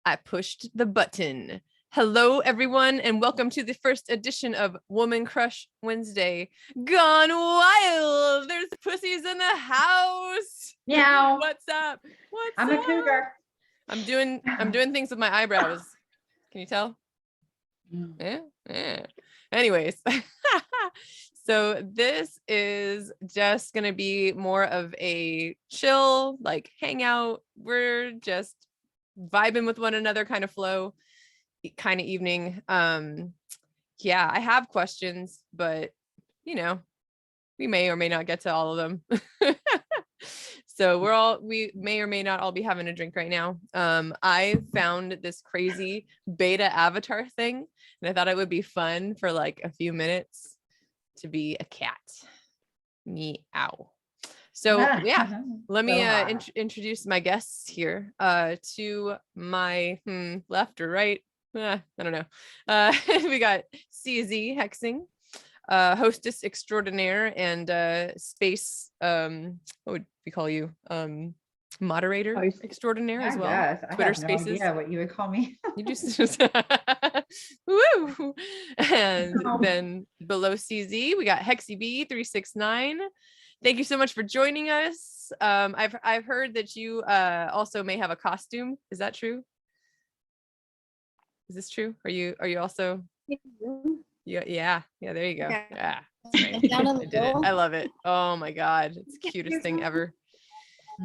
I pushed the button. Hello, everyone, and welcome to the first edition of Woman Crush Wednesday. Gone wild! There's pussies in the house. Meow. What's up? What's I'm up? a cougar. I'm doing things with my eyebrows. Can you tell? Mm. Yeah. Anyways, so this is just gonna be more of a chill, like hangout. We're just vibing with one another kind of flow kind of evening. Yeah, I have questions, but we may or may not get to all of them. So we may or may not all be having a drink right now. I found this crazy beta avatar thing, and I thought it would be fun for like a few minutes to be a cat. Meow. So yeah, let me introduce my guests here. To my left or right, I don't know. We got CZ HEXing, hostess extraordinaire and space, what would we call you? Moderator extraordinaire as well. Yes, Twitter I have Spaces. no idea what you would call me. You just woo. And then below CZ, we got HexyB 369. Thank you so much for joining us. I've heard that you also may have a costume. Is that true? Is this true? Are you also? Yeah. There you go. Okay. Yeah. Right. I did it. I love it. Oh my God, it's the cutest thing ever.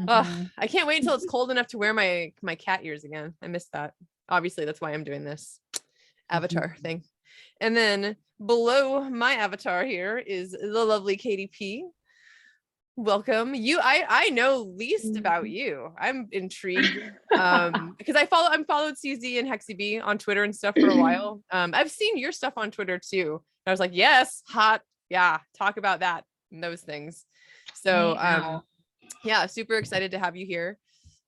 Oh, I can't wait until it's cold enough to wear my cat ears again. I miss that. Obviously, that's why I'm doing this avatar thing. And then below my avatar here is the lovely KatieeP. Welcome. I know least about you. I'm intrigued because I'm followed CZ and HexyB on Twitter and stuff for a while. I've seen your stuff on Twitter too. I was like, yes, hot. Yeah, talk about that and those things. So yeah, super excited to have you here.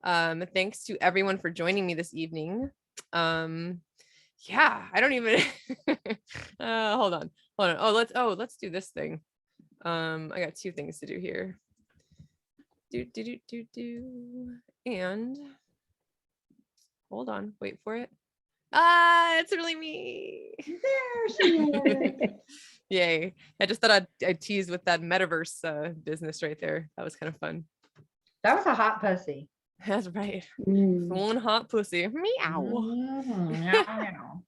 Thanks to everyone for joining me this evening. Yeah, I don't even hold on. Let's do this thing. I got two things to do here. And hold on, wait for it. It's really me. There she is. Yay. I just thought I'd tease with that metaverse business right there. That was kind of fun. That was a hot pussy. That's right. One hot pussy. Meow. Meow.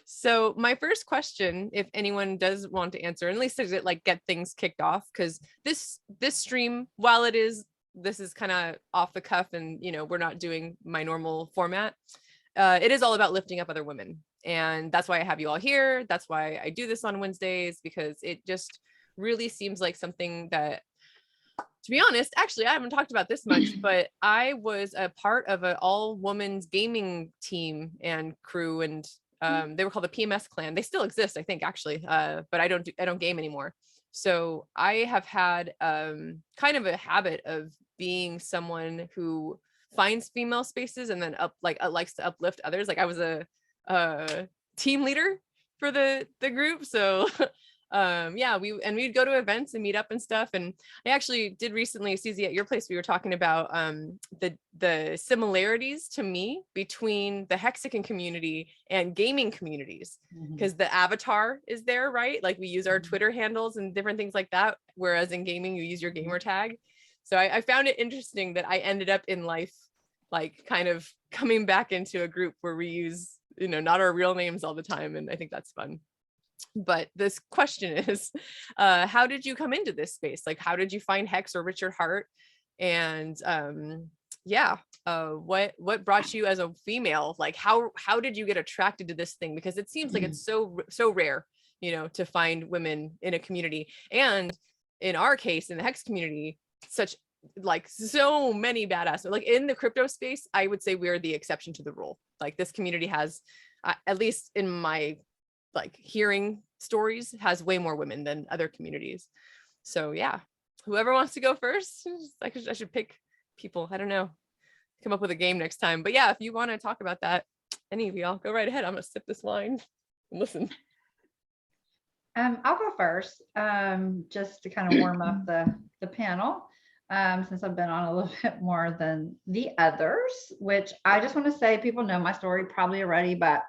So my first question, if anyone does want to answer, at least to like get things kicked off, because this stream, while this is kind of off the cuff and we're not doing my normal format, it is all about lifting up other women. And that's why I have you all here. That's why I do this on Wednesdays, because it just really seems like something that, to be honest, actually, I haven't talked about this much, but I was a part of an all-women's gaming team and crew, and they were called the PMS clan. They still exist, I think, actually, but I don't game anymore. So I have had kind of a habit of being someone who finds female spaces and then likes to uplift others. Like I was a team leader for the group, so yeah, we'd go to events and meet up and stuff. And I actually did recently, CZ, at your place, we were talking about the similarities to me between the Hexing community and gaming communities, because the avatar is there, right? Like we use our Twitter handles and different things like that, whereas in gaming you use your gamer tag. So I found it interesting that I ended up in life like kind of coming back into a group where we use not our real names all the time, and I think that's fun. But this question is, how did you come into this space? Like, how did you find Hex or Richard Hart? And what brought you as a female? Like, how did you get attracted to this thing? Because it seems like it's so rare, to find women in a community. And in our case, in the Hex community, so many badass, like in the crypto space, I would say we're the exception to the rule. Like this community has, at least in my hearing stories, has way more women than other communities. So yeah, whoever wants to go first, I should pick people. I don't know, come up with a game next time. But yeah, if you want to talk about that, any of y'all, go right ahead. I'm gonna sip this wine and listen. I'll go first, just to kind of warm up the panel. since I've been on a little bit more than the others, which I just want to say people know my story probably already, but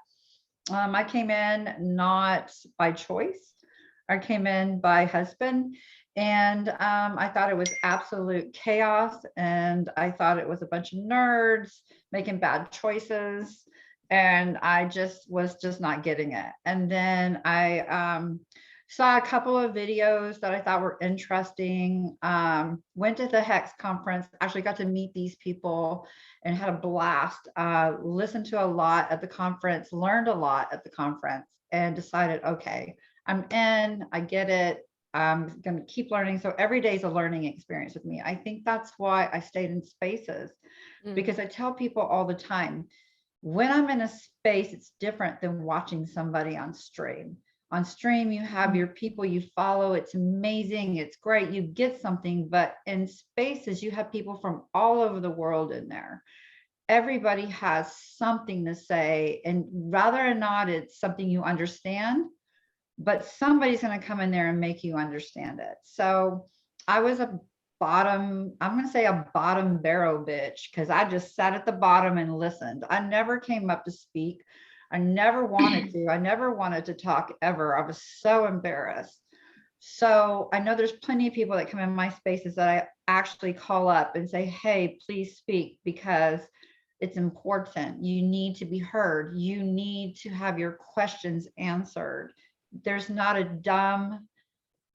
I came in not by choice. I came in by husband, and I thought it was absolute chaos, and I thought it was a bunch of nerds making bad choices, and I just was just not getting it. And then I saw a couple of videos that I thought were interesting. Went to the Hex conference, actually got to meet these people and had a blast. Listened to a lot at the conference, learned a lot at the conference, and decided, okay, I'm in, I get it. I'm going to keep learning. So every day is a learning experience with me. I think that's why I stayed in spaces, because I tell people all the time, when I'm in a space, it's different than watching somebody on stream. On stream, you have your people you follow. It's amazing. It's great. You get something, but in spaces, you have people from all over the world in there. Everybody has something to say, and rather or not, it's something you understand, but somebody's going to come in there and make you understand it. So I was a bottom, I'm going to say a bottom barrel bitch, because I just sat at the bottom and listened. I never came up to speak. I never wanted to. I never wanted to talk ever. I was so embarrassed. So I know there's plenty of people that come in my spaces that I actually call up and say, hey, please speak, because it's important. You need to be heard. You need to have your questions answered. There's not a dumb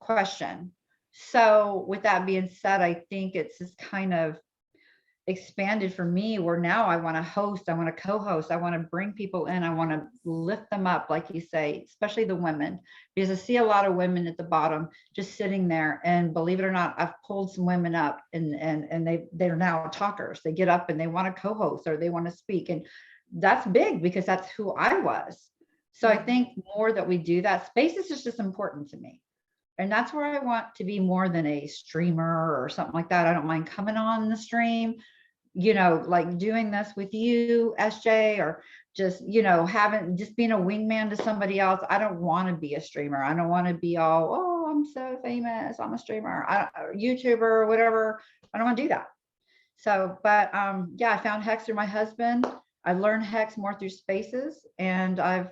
question. So with that being said, I think it's just kind of expanded for me, where now I want to host, I want to co-host, I want to bring people in, I want to lift them up, like you say, especially the women, because I see a lot of women at the bottom just sitting there. And believe it or not, I've pulled some women up, and they're now talkers. They get up and they want to co-host, or they want to speak, and that's big, because that's who I was. So I think more that we do that, spaces is just important to me. And that's where I want to be, more than a streamer or something like that. I don't mind coming on the stream, like doing this with you, SJ, or just, just being a wingman to somebody else. I don't want to be a streamer. I don't want to be all, oh, I'm so famous, I'm a streamer, YouTuber, whatever. I don't want to do that. So, but yeah, I found Hex through my husband. I learned Hex more through spaces, and I've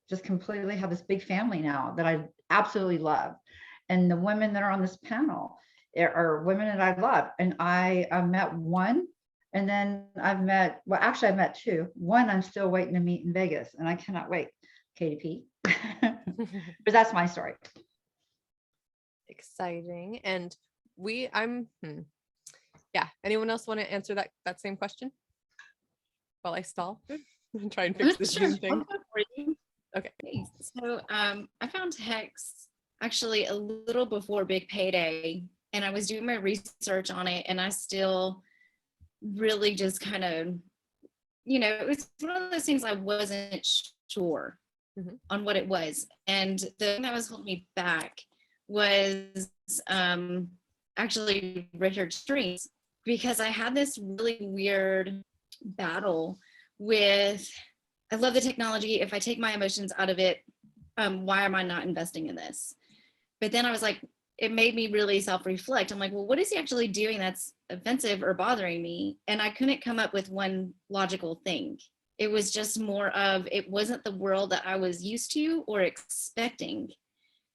just completely have this big family now that I absolutely love. And the women that are on this panel are women that I love. And I met one, and then I've met two. One I'm still waiting to meet in Vegas, and I cannot wait. KatieeP. But that's my story. Exciting. And yeah. Anyone else want to answer that same question while I stall? Try and fix this Zoom thing. Okay. So I found Hex actually a little before Big Payday, and I was doing my research on it, and I still really just kind of, it was one of those things I wasn't sure on what it was. And the thing that was holding me back was actually Richard's streams, because I had this really weird battle with, I love the technology. If I take my emotions out of it, why am I not investing in this? But then I was like, it made me really self-reflect. I'm like, well, what is he actually doing that's offensive or bothering me? And I couldn't come up with one logical thing. It was just more of, it wasn't the world that I was used to or expecting.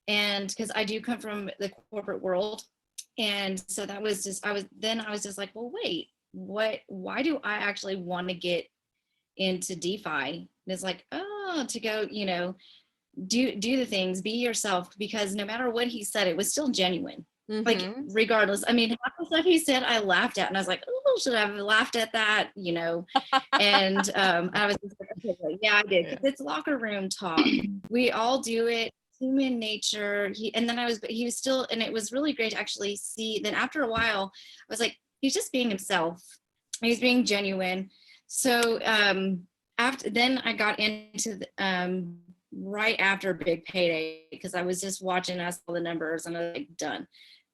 And because I do come from the corporate world. And so that was just, I was just like, well, wait, why do I actually want to get into DeFi? And it's like, to go, do the things, be yourself, because no matter what he said, it was still genuine. Like, regardless. I mean, half the stuff he said, I laughed at, and I was like, oh, should I have laughed at that? And I was just like, okay, yeah, I did. 'Cause it's locker room talk. We all do it. Human nature. He was still, and it was really great to actually see. Then after a while, I was like, he's just being himself. He's being genuine. So then I got into right after Big Payday, because I was just watching, I saw the numbers, and I was like, done.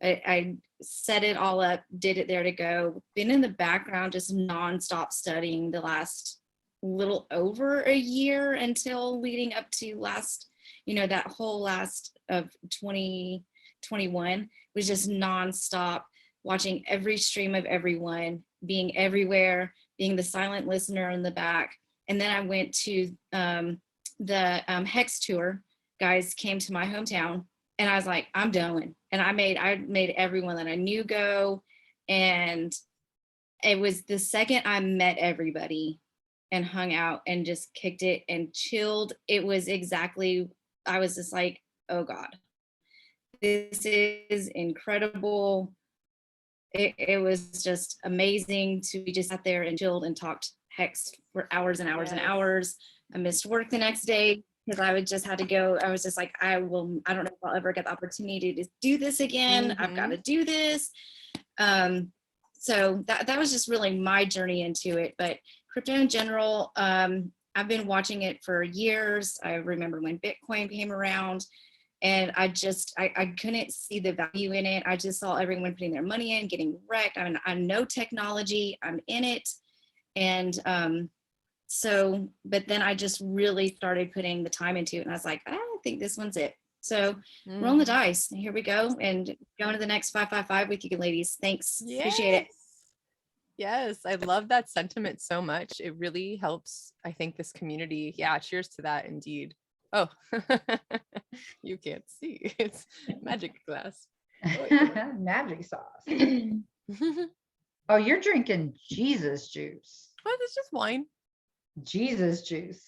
I set it all up, did it there to go. Been in the background just nonstop studying the last little over a year, until leading up to last, that whole last of 2021 was just nonstop watching every stream of everyone, being everywhere, being the silent listener in the back. And then I went to the Hex tour. Guys came to my hometown, and I was like, I'm done. And I made everyone that I knew go. And it was the second I met everybody and hung out and just kicked it and chilled. It was exactly, I was just like, oh God, this is incredible. It was just amazing to be just sat there and chilled and talked Hex for hours and hours and hours. I missed work the next day because I would just had to go. I was just like, I don't know if I'll ever get the opportunity to do this again. I've got to do this. So that was just really my journey into it. But crypto in general, I've been watching it for years. I remember when Bitcoin came around, and I couldn't see the value in it. I just saw everyone putting their money in, getting wrecked. I mean, I know technology, I'm in it. And but then I just really started putting the time into it, and I was like, I think this one's it. So rolling the dice. Here we go, and going to the next 555 with you ladies. Thanks. Yes. Appreciate it. Yes, I love that sentiment so much. It really helps, I think, this community. Yeah, cheers to that indeed. Oh, you can't see. It's magic glass. Oh, magic sauce. Oh, you're drinking Jesus juice. Well, it's just wine. Jesus juice.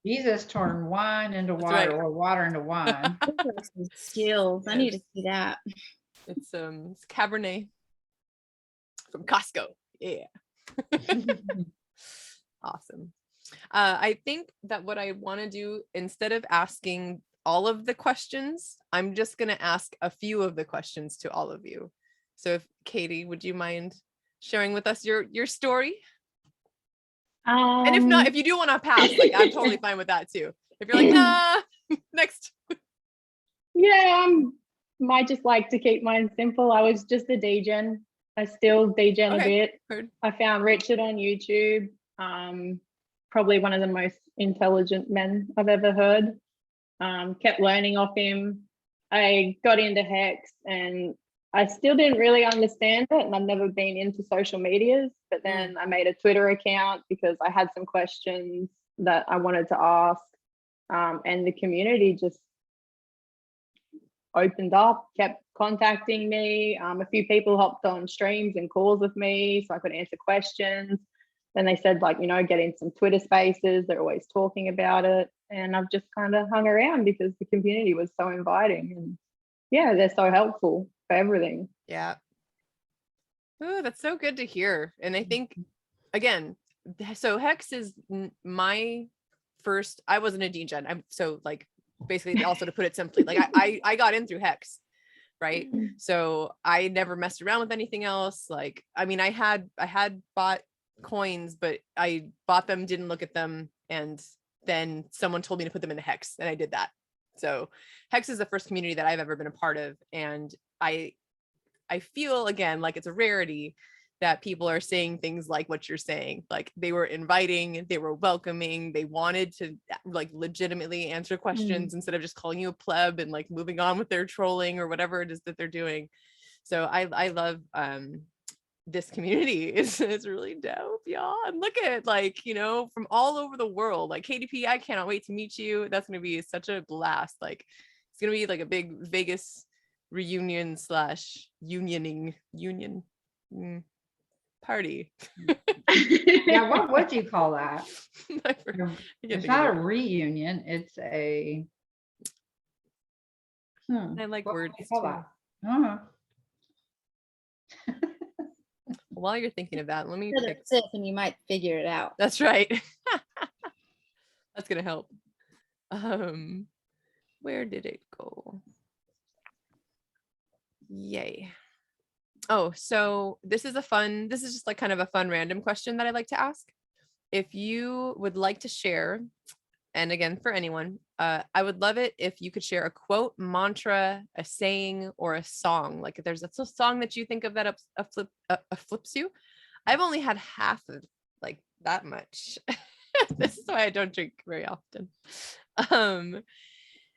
Jesus turned wine into water, or water into wine. Skills. I need to see that. It's Cabernet from Costco. Yeah. Awesome. I think that what I want to do, instead of asking all of the questions, I'm just going to ask a few of the questions to all of you. So if Katie, would you mind sharing with us your story? And if not, if you do want to pass, like, I'm totally fine with that too. If you're like, nah, next. Yeah, might just like to keep mine simple. I was just a DGen. I still DGen a bit. Heard. I found Richard on YouTube. Probably one of the most intelligent men I've ever heard. Kept learning off him. I got into Hex, and I still didn't really understand it, and I've never been into social medias, but then I made a Twitter account because I had some questions that I wanted to ask, and the community just opened up, kept contacting me. A few people hopped on streams and calls with me so I could answer questions. Then they said, like, get in some Twitter spaces. They're always talking about it. And I've just kind of hung around because the community was so inviting. And yeah, they're so helpful for everything. Yeah. Oh, that's so good to hear. And I think, again, so Hex is my first, I wasn't a DGen. I'm so, like, basically, also to put it simply, like, I got in through Hex, right? So I never messed around with anything else. Like, I mean, I had bought coins, but I bought them, didn't look at them, and then someone told me to put them into Hex, and I did that. So Hex is the first community that I've ever been a part of, and I feel, again, like it's a rarity that people are saying things like what you're saying. Like, they were inviting, they were welcoming, they wanted to, like, legitimately answer questions instead of just calling you a pleb and, like, moving on with their trolling or whatever it is that they're doing. So I love this community. Is really dope, y'all. And look at, like, from all over the world, like, KatieeP, I cannot wait to meet you. That's going to be such a blast. Like, it's going to be like a big Vegas reunion / union party. Yeah, what would you call that? It's not a reunion, it's a I like words too. While you're thinking of that, let me pick, and you might figure it out. That's right. That's gonna help. Where did it go? Yay. Oh, so this is just like kind of a fun random question that I like to ask. If you would like to share, and again, for anyone, I would love it if you could share a quote, mantra, a saying, or a song. Like, if there's a song that you think of that flips you. I've only had half of, like, that much. This is why I don't drink very often.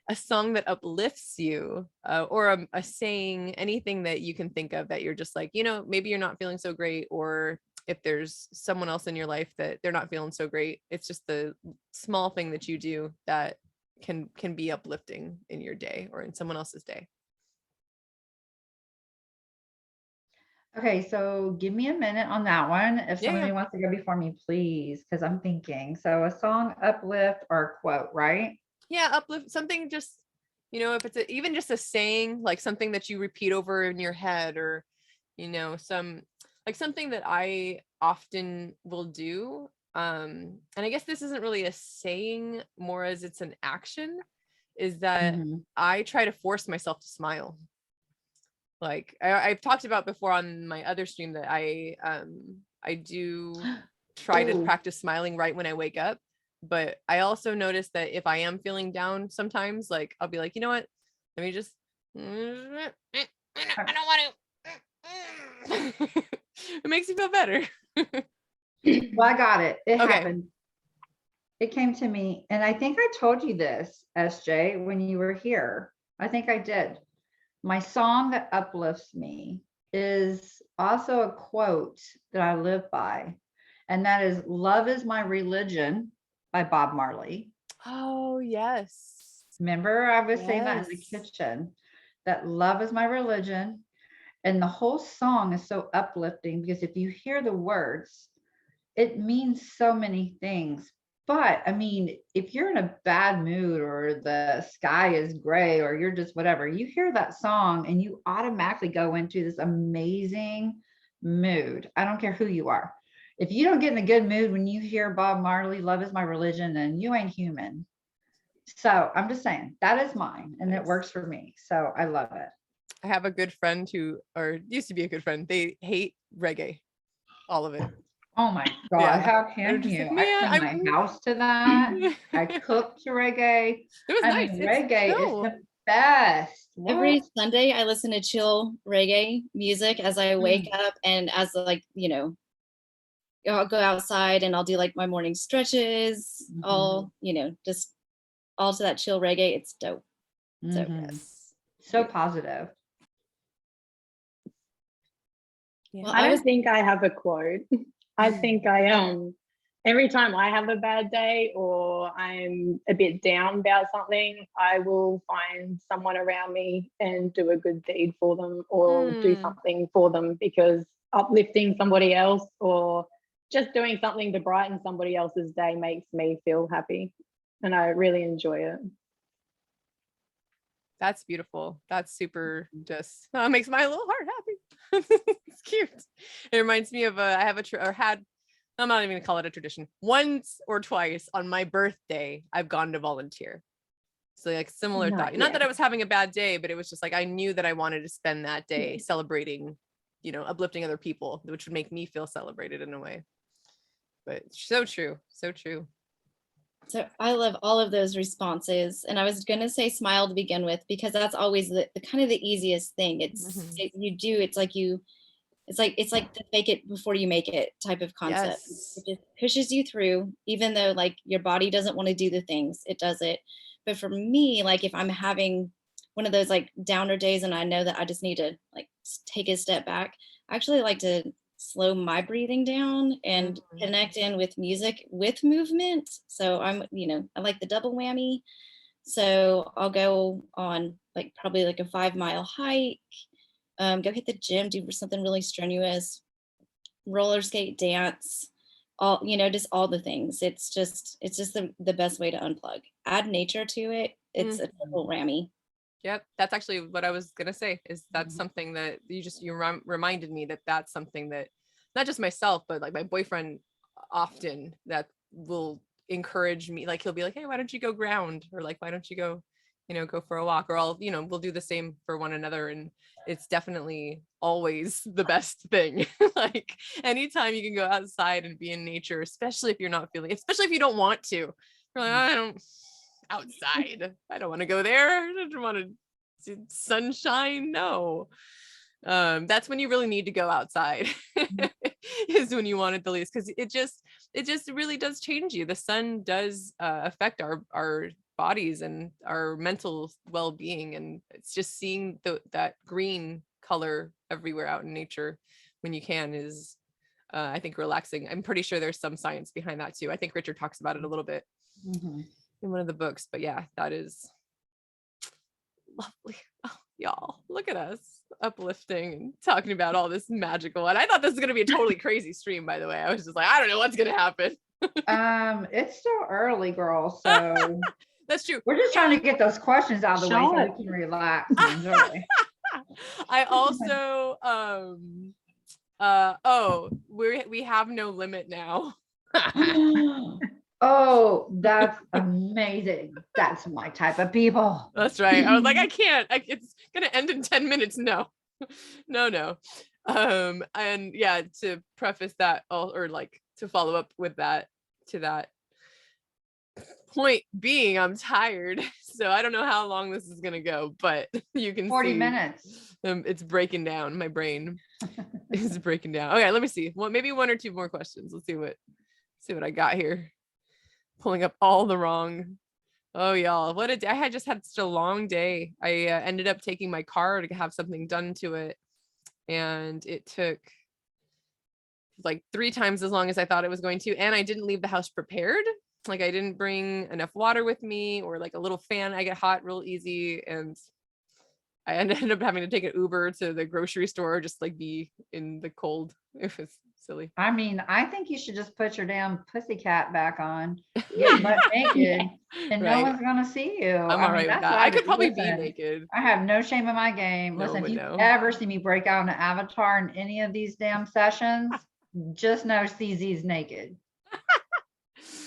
a song that uplifts you, or a saying, anything that you can think of that you're just like, maybe you're not feeling so great, or if there's someone else in your life that they're not feeling so great, it's just the small thing that you do that can be uplifting in your day or in someone else's day. Okay, so give me a minute on that one. If Yeah, somebody wants to go before me, please, because I'm thinking. So a song, uplift, or a quote, right? Yeah, uplift something, just if it's even just a saying, like something that you repeat over in your head, or something that I often will do, and I guess this isn't really a saying, more as it's an action, is that I try to force myself to smile. Like I've talked about before on my other stream that I do try to practice smiling right when I wake up. But I also notice that if I am feeling down sometimes, like I'll be like, you know what? Let me just, I don't want to. It makes me feel better. Well, I got it. It Okay. happened. It came to me. And I think I told you this, SJ, when you were here. I think I did. My song that uplifts me is also a quote that I live by. And that is "Love is My Religion" by Bob Marley. Oh, yes. Remember, I was saying that in the kitchen, that love is my religion. And the whole song is so uplifting because if you hear the words, it means so many things. But I mean, if you're in a bad mood or the sky is gray or you're just whatever, you hear that song and you automatically go into this amazing mood. I don't care who you are. If you don't get in a good mood when you hear Bob Marley, "Love is My Religion," then you ain't human. So I'm just saying that is mine and it works for me. So I love it. I have a good friend or used to be a good friend. They hate reggae, all of it. Oh my God, Yeah. how can you? Like, man, I clean my house to that. I cook to reggae. It was nice. Mean, reggae is the best. What? Every Sunday I listen to chill reggae music as I wake up, and as I'll go outside and I'll do like my morning stretches, all, just all to that chill reggae. It's dope. So yes. So positive. Well, I don't think I have a quote. I think every time I have a bad day or I'm a bit down about something, I will find someone around me and do a good deed for them or do something for them, because uplifting somebody else or just doing something to brighten somebody else's day makes me feel happy, and I really enjoy it. That's beautiful. That's super, just makes my little heart happy. It's cute. It reminds me of I'm not even gonna call it a tradition. Once or twice on my birthday, I've gone to volunteer. So like similar thought. Not that I was having a bad day, but it was just like I knew that I wanted to spend that day celebrating, uplifting other people, which would make me feel celebrated in a way. But so true. So true. So I love all of those responses. And I was going to say smile to begin with, because that's always the kind of the easiest thing. It's like the fake it before you make it type of concept. Yes. It just pushes you through, even though like your body doesn't want to do the things, it does it. But for me, like if I'm having one of those like downer days and I know that I just need to like take a step back, I actually like to slow my breathing down and connect in with music with movement. So I like the double whammy. So I'll go on like probably like a 5-mile hike, go hit the gym, do something really strenuous, roller skate, dance, all, just all the things. It's just the best way to unplug. Add nature to it. It's a triple whammy. Yep, that's actually what I was gonna say. Is that's something that you reminded me that's something that not just myself, but like my boyfriend often that will encourage me. Like he'll be like, "Hey, why don't you go ground?" Or like, "Why don't you go, go for a walk?" Or I'll, we'll do the same for one another, and it's definitely always the best thing. Like anytime you can go outside and be in nature, especially if you're not feeling, especially if you don't want to. You're like, I don't. Outside, I don't want to go there. I don't want to sunshine. No, that's when you really need to go outside. Is when you want it the least, because it just really does change you. The sun does affect our bodies and our mental well-being. And it's just seeing that green color everywhere out in nature when you can is I think relaxing. I'm pretty sure there's some science behind that too. I think Richard talks about it a little bit in one of the books, but yeah, that is lovely. Oh, y'all, look at us uplifting and talking about all this magical. And I thought this was going to be a totally crazy stream, by the way. I was just like, I don't know what's going to happen. It's still early, girl. So that's true. We're just trying to get those questions out of the way so we can relax and enjoy. I also, we have no limit now. Oh, that's amazing. That's my type of people. That's right. I was like, I can't. It's gonna end in 10 minutes. No. And yeah, to preface that, or like to follow up with that, to that point being, I'm tired, so I don't know how long this is gonna go, but you can 40 see minutes. it's breaking down. My brain is breaking down. Okay, let me see. Well, maybe one or two more questions. Let's see what I got here. Pulling up all the wrong. Oh, y'all, what a day. I had just had such a long day. I ended up taking my car to have something done to it, and it took like 3 times as long as I thought it was going to, and I didn't leave the house prepared. Like, I didn't bring enough water with me or like a little fan. I get hot real easy, and I ended up having to take an Uber to the grocery store, just like be in the cold. It was silly. I mean, I think you should just put your damn pussycat back on, get butt naked, and no Right. one's gonna see you. I'm all right with that. I could probably be naked. I have no shame in my game. No one Listen, if would you know. ever see me break out an avatar in any of these damn sessions, just know CZ's naked.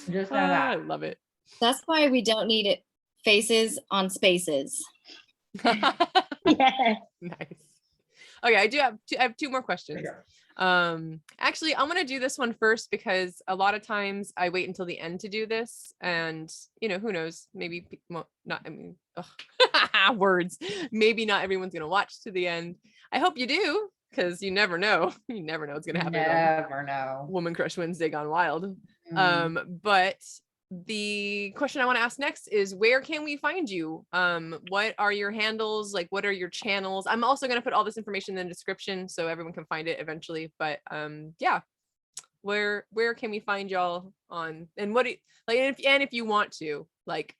Just know I that. love it. That's why we don't need it faces on spaces. Yeah. Nice. Okay, I have 2 more questions. Sure. Actually, I'm gonna do this one first because a lot of times I wait until the end to do this, and who knows, maybe not, I mean, words, maybe not everyone's gonna watch to the end. I hope you do, because you never know. You never know what's gonna happen. Never know. Woman Crush Wednesday gone wild. Mm. But the question I want to ask next is, where can we find you? What are your handles? Like, what are your channels? I'm also going to put all this information in the description so everyone can find it eventually. But yeah, where can we find y'all on, and what if you want to, like,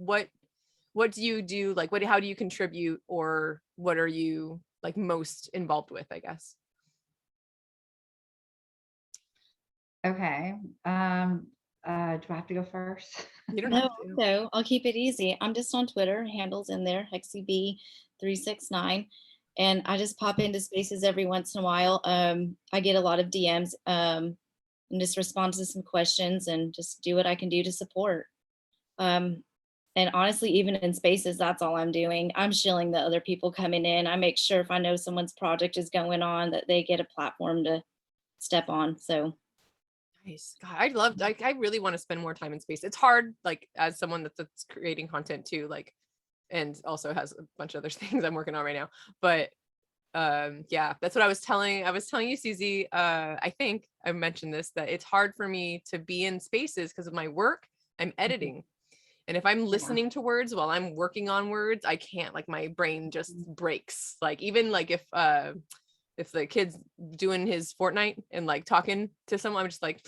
what do you do? Like, how do you contribute, or what are you like most involved with, I guess? Okay. Do I have to go first? You don't No, have to. so I'll keep it easy. I'm just on Twitter, handles in there, HexyB369. And I just pop into spaces every once in a while. I get a lot of DMs and just respond to some questions and just do what I can do to support. And honestly, even in spaces, that's all I'm doing. I'm shilling the other people coming in. I make sure if I know someone's project is going on that they get a platform to step on. So nice. God, I really want to spend more time in space. It's hard, like, as someone that's creating content too, like, and also has a bunch of other things I'm working on right now. But yeah, that's what I was telling you, CZ. I think I mentioned this, that it's hard for me to be in spaces because of my work. I'm editing. And if I'm listening to words while I'm working on words, I can't, like, my brain just breaks. Like, even like if the kid's doing his Fortnite and like talking to someone, I'm just like,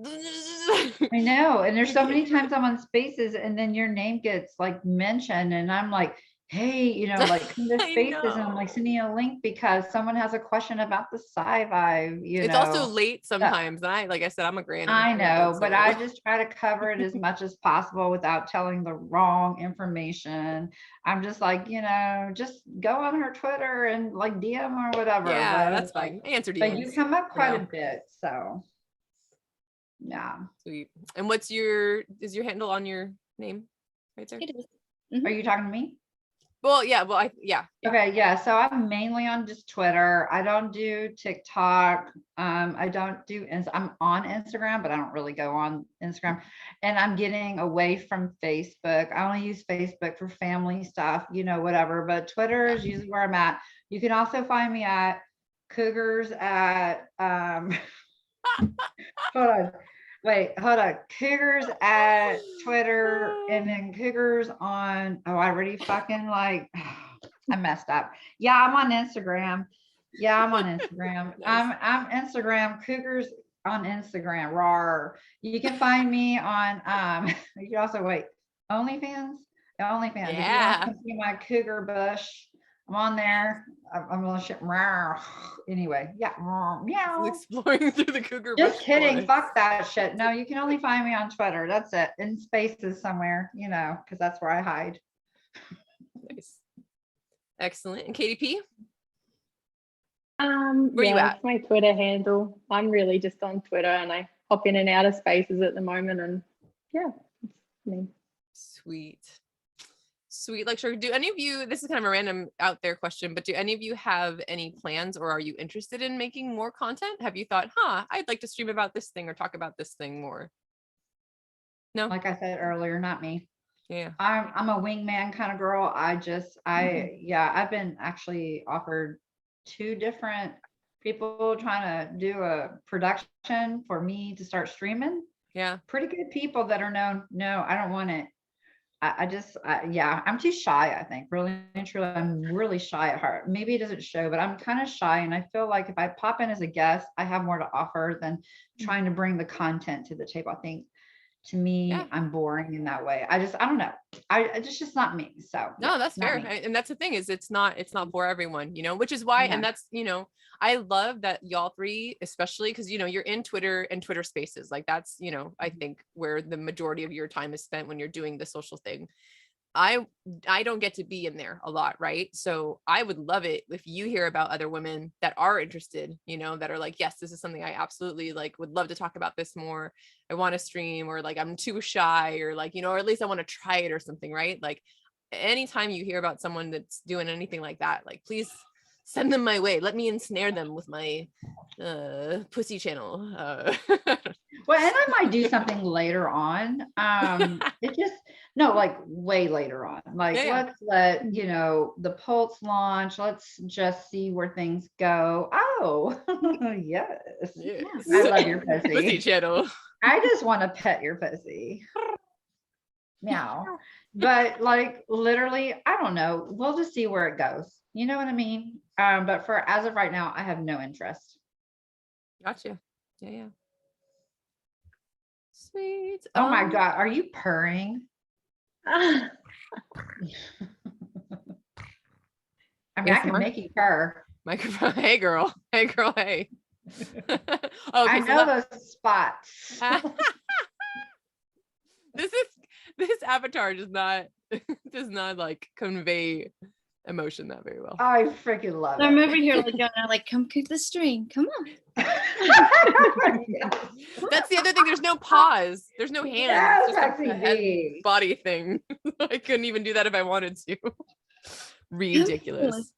I know. And there's so many times I'm on spaces and then your name gets like mentioned and I'm like, hey, like come to I spaces, and I'm know. like sending you a link because someone has a question about the sci-fi, It's also late sometimes. And like I said, I'm a granny. I know, but I So- just try to cover it as much as possible without telling the wrong information. I'm just like, just go on her Twitter and like DM or whatever. yeah, But, that's fine. I answered but you come up quite a now. bit, so yeah. Sweet. And is your handle on your name right there? it is. Are you talking to me? Well, yeah. Well, yeah. Okay, yeah. So I'm mainly on just Twitter. I don't do TikTok. I don't do, I'm on Instagram, but I don't really go on Instagram. And I'm getting away from Facebook. I only use Facebook for family stuff, whatever. But Twitter is usually where I'm at. You can also find me at Cougars at hold on. Wait, hold on. Cougars at Twitter and then Cougars on, oh, I already fucking like, I messed up. Yeah, I'm on Instagram. Yeah, I'm on Instagram. Nice. I'm Instagram, Cougars on Instagram. Rawr. You can find me on, you can also wait, OnlyFans? Yeah, OnlyFans. If you want Yeah. to see my Cougar bush, I'm on there. I'm gonna shit. Anyway, yeah, meow. Exploring through the cougar Just bush kidding. forest. Fuck that shit. No, you can only find me on Twitter. That's it. In spaces somewhere, because that's where I hide. Nice. Excellent. And KatieeP? Where you at? It's my Twitter handle. I'm really just on Twitter and I hop in and out of spaces at the moment, and yeah, it's me. Sweet. Like, sure. Do any of you, this is kind of a random out there question, but do any of you have any plans, or are you interested in making more content? Have you thought, I'd like to stream about this thing or talk about this thing more? No? Like I said earlier, not me. Yeah. I'm a wingman kind of girl. I've been actually offered 2 different people trying to do a production for me to start streaming. Yeah. Pretty good people that are known. No, I don't want it. I'm too shy, I think. Really and truly, I'm really shy at heart. Maybe it doesn't show, but I'm kind of shy. And I feel like if I pop in as a guest, I have more to offer than trying to bring the content to the table. I think to me, Yeah. I'm boring in that way. I don't know. It's just not me. So No, that's not fair. me. And that's the thing, is it's not for everyone, which is why, and that's, I love that y'all three, especially because, you're in Twitter and Twitter spaces. Like that's, I think where the majority of your time is spent when you're doing the social thing. I don't get to be in there a lot, right? So I would love it if you hear about other women that are interested, that are like, yes, this is something I absolutely like, would love to talk about this more. I want to stream, or like I'm too shy, or like, or at least I want to try it or something, right? Like anytime you hear about someone that's doing anything like that, like please send them my way. Let me ensnare them with my pussy channel. Well, and I might do something later on. It just like way later on. Like let's let the Pulse launch. Let's just see where things go. Oh, yes. I love your pussy. Pussy channel. I just want to pet your pussy. Meow. But like literally, I don't know. We'll just see where it goes. You know what I mean? But for as of right now, I have no interest. Gotcha. Yeah. Sweet. Oh my God. Are you purring? I mean, I can make you purr. Microphone. Hey girl. Hey. Okay, I know those spots. This avatar does not like convey emotion that very well. I freaking love it. I'm over here like come cook the string. Come on. That's the other thing. There's no pause. There's no hands. Yes, it's just a head body thing. I couldn't even do that if I wanted to. Ridiculous.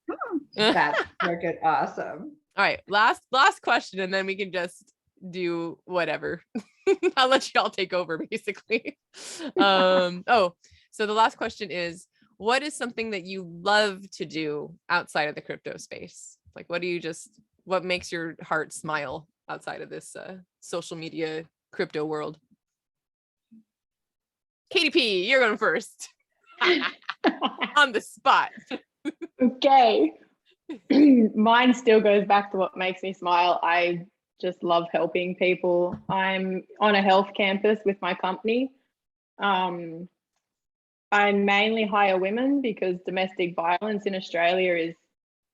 That's freaking awesome. All right, last question, and then we can just do whatever. I'll let y'all take over, basically. So the last question is, what is something that you love to do outside of the crypto space? Like, what makes your heart smile outside of this social media crypto world? KatieeP, you're going first. On the spot. Okay. Mine still goes back to what makes me smile. I just love helping people. I'm on a health campus with my company. I mainly hire women because domestic violence in Australia is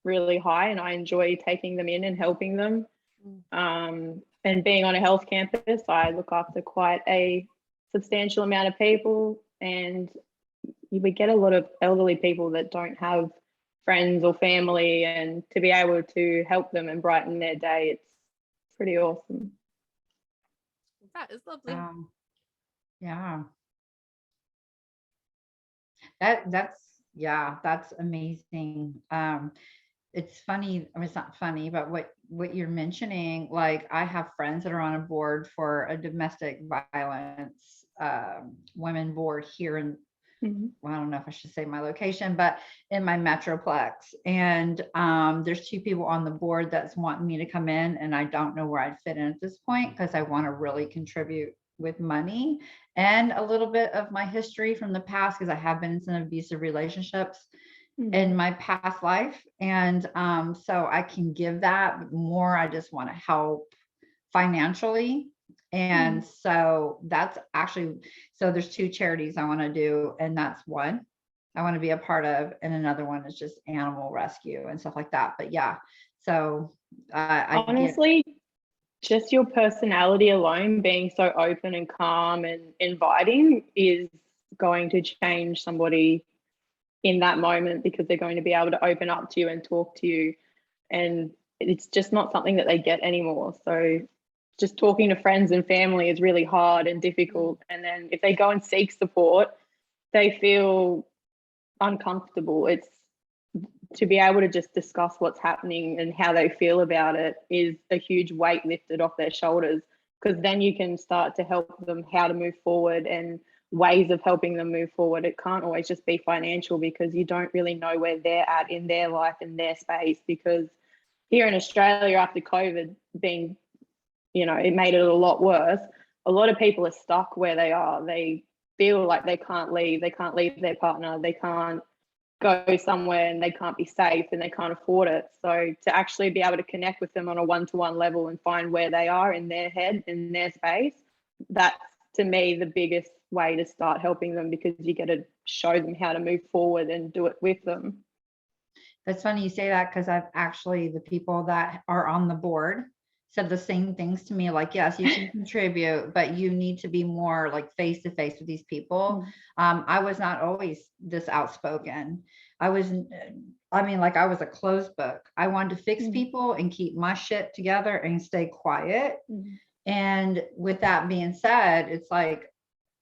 really high, and I enjoy taking them in and helping them. And being on a health campus, I look after quite a substantial amount of people, and we get a lot of elderly people that don't have friends or family, and to be able to help them and brighten their day, it's pretty awesome. That is lovely. Yeah. That's amazing. It's funny. I mean, it's not funny, but what you're mentioning, like I have friends that are on a board for a domestic violence women board here in well, I don't know if I should say my location, but in my metroplex. And there's 2 people on the board that's wanting me to come in, and I don't know where I'd fit in at this point because I want to really contribute with money and a little bit of my history from the past, because I have been in some abusive relationships in my past life. And so I can give that, but more I just want to help financially. And so that's actually, so there's 2 charities I want to do, and that's one I want to be a part of, and another one is just animal rescue and stuff like that. But yeah, so I honestly, just your personality alone, being so open and calm and inviting, is going to change somebody in that moment, because they're going to be able to open up to you and talk to you, and it's just not something that they get anymore. So just talking to friends and family is really hard and difficult, and then if they go and seek support, they feel uncomfortable. It's to be able to just discuss what's happening and how they feel about it is a huge weight lifted off their shoulders, because then you can start to help them how to move forward and ways of helping them move forward. It can't always just be financial, because you don't really know where they're at in their life, in their space. Because here in Australia, after COVID being, it made it a lot worse. A lot of people are stuck where they are. They feel like they can't leave their partner, they can't go somewhere, and they can't be safe, and they can't afford it. So to actually be able to connect with them on a one-to-one level and find where they are in their head, in their space, that's to me the biggest way to start helping them, because you get to show them how to move forward and do it with them. That's funny you say that, because I've actually, the people that are on the board said the same things to me, like, yes, you can contribute, but you need to be more like face to face with these people. I was not always this outspoken. I was a closed book. I wanted to fix people and keep my shit together and stay quiet. And with that being said, it's like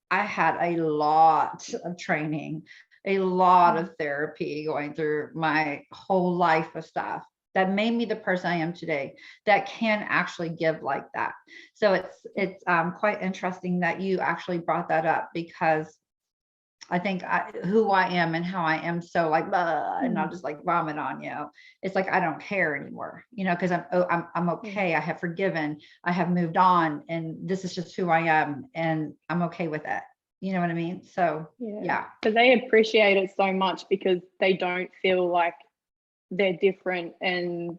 I had a lot of training, a lot of therapy, going through my whole life of stuff that made me the person I am today, that can actually give like that. So it's quite interesting that you actually brought that up, because I think who I am and how I am, so like, and I'll just like vomit on you. It's like, I don't care anymore, because I'm okay. I have forgiven, I have moved on, and this is just who I am, and I'm okay with it. You know what I mean? So yeah. But they appreciate it so much, because they don't feel like they're different, and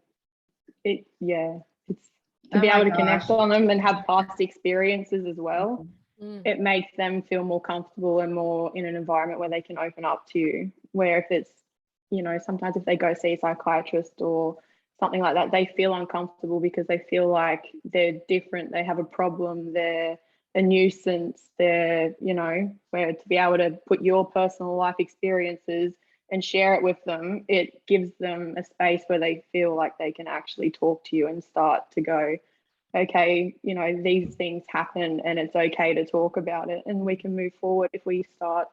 it's to be able to connect on them and have past experiences as well. It makes them feel more comfortable and more in an environment where they can open up to you. Where if it's, sometimes if they go see a psychiatrist or something like that, they feel uncomfortable because they feel like they're different, they have a problem, they're a nuisance, they're, where to be able to put your personal life experiences and share it with them, it gives them a space where they feel like they can actually talk to you and start to go, okay, these things happen and it's okay to talk about it, and we can move forward if we start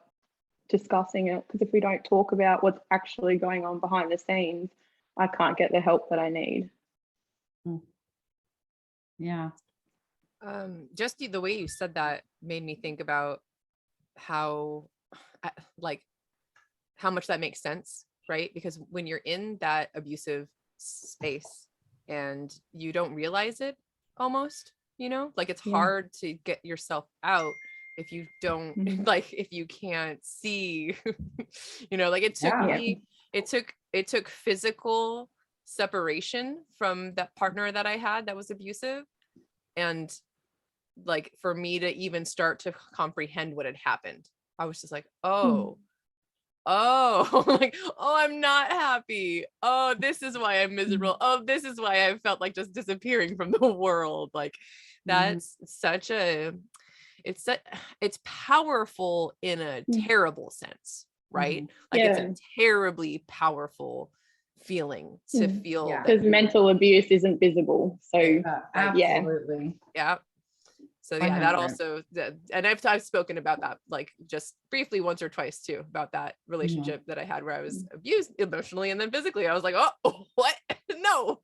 discussing it. Because if we don't talk about what's actually going on behind the scenes, I can't get the help that I need. Yeah. Just the way you said that made me think about how much that makes sense, right? Because when you're in that abusive space and you don't realize it, almost, it's hard to get yourself out if you don't if you can't see, it took physical separation from that partner that I had that was abusive, and for me to even start to comprehend what had happened, I was just like, oh, I'm not happy. Oh, this is why I'm miserable. Oh, this is why I felt like just disappearing from the world. That's such it's powerful in a terrible sense, right? It's a terribly powerful feeling to feel, because mental abuse isn't visible. So absolutely. Yeah. So yeah, 100%. that also, and I've spoken about that just briefly once or twice too, about that relationship that I had where I was abused emotionally and then physically. I was like, oh, what? No,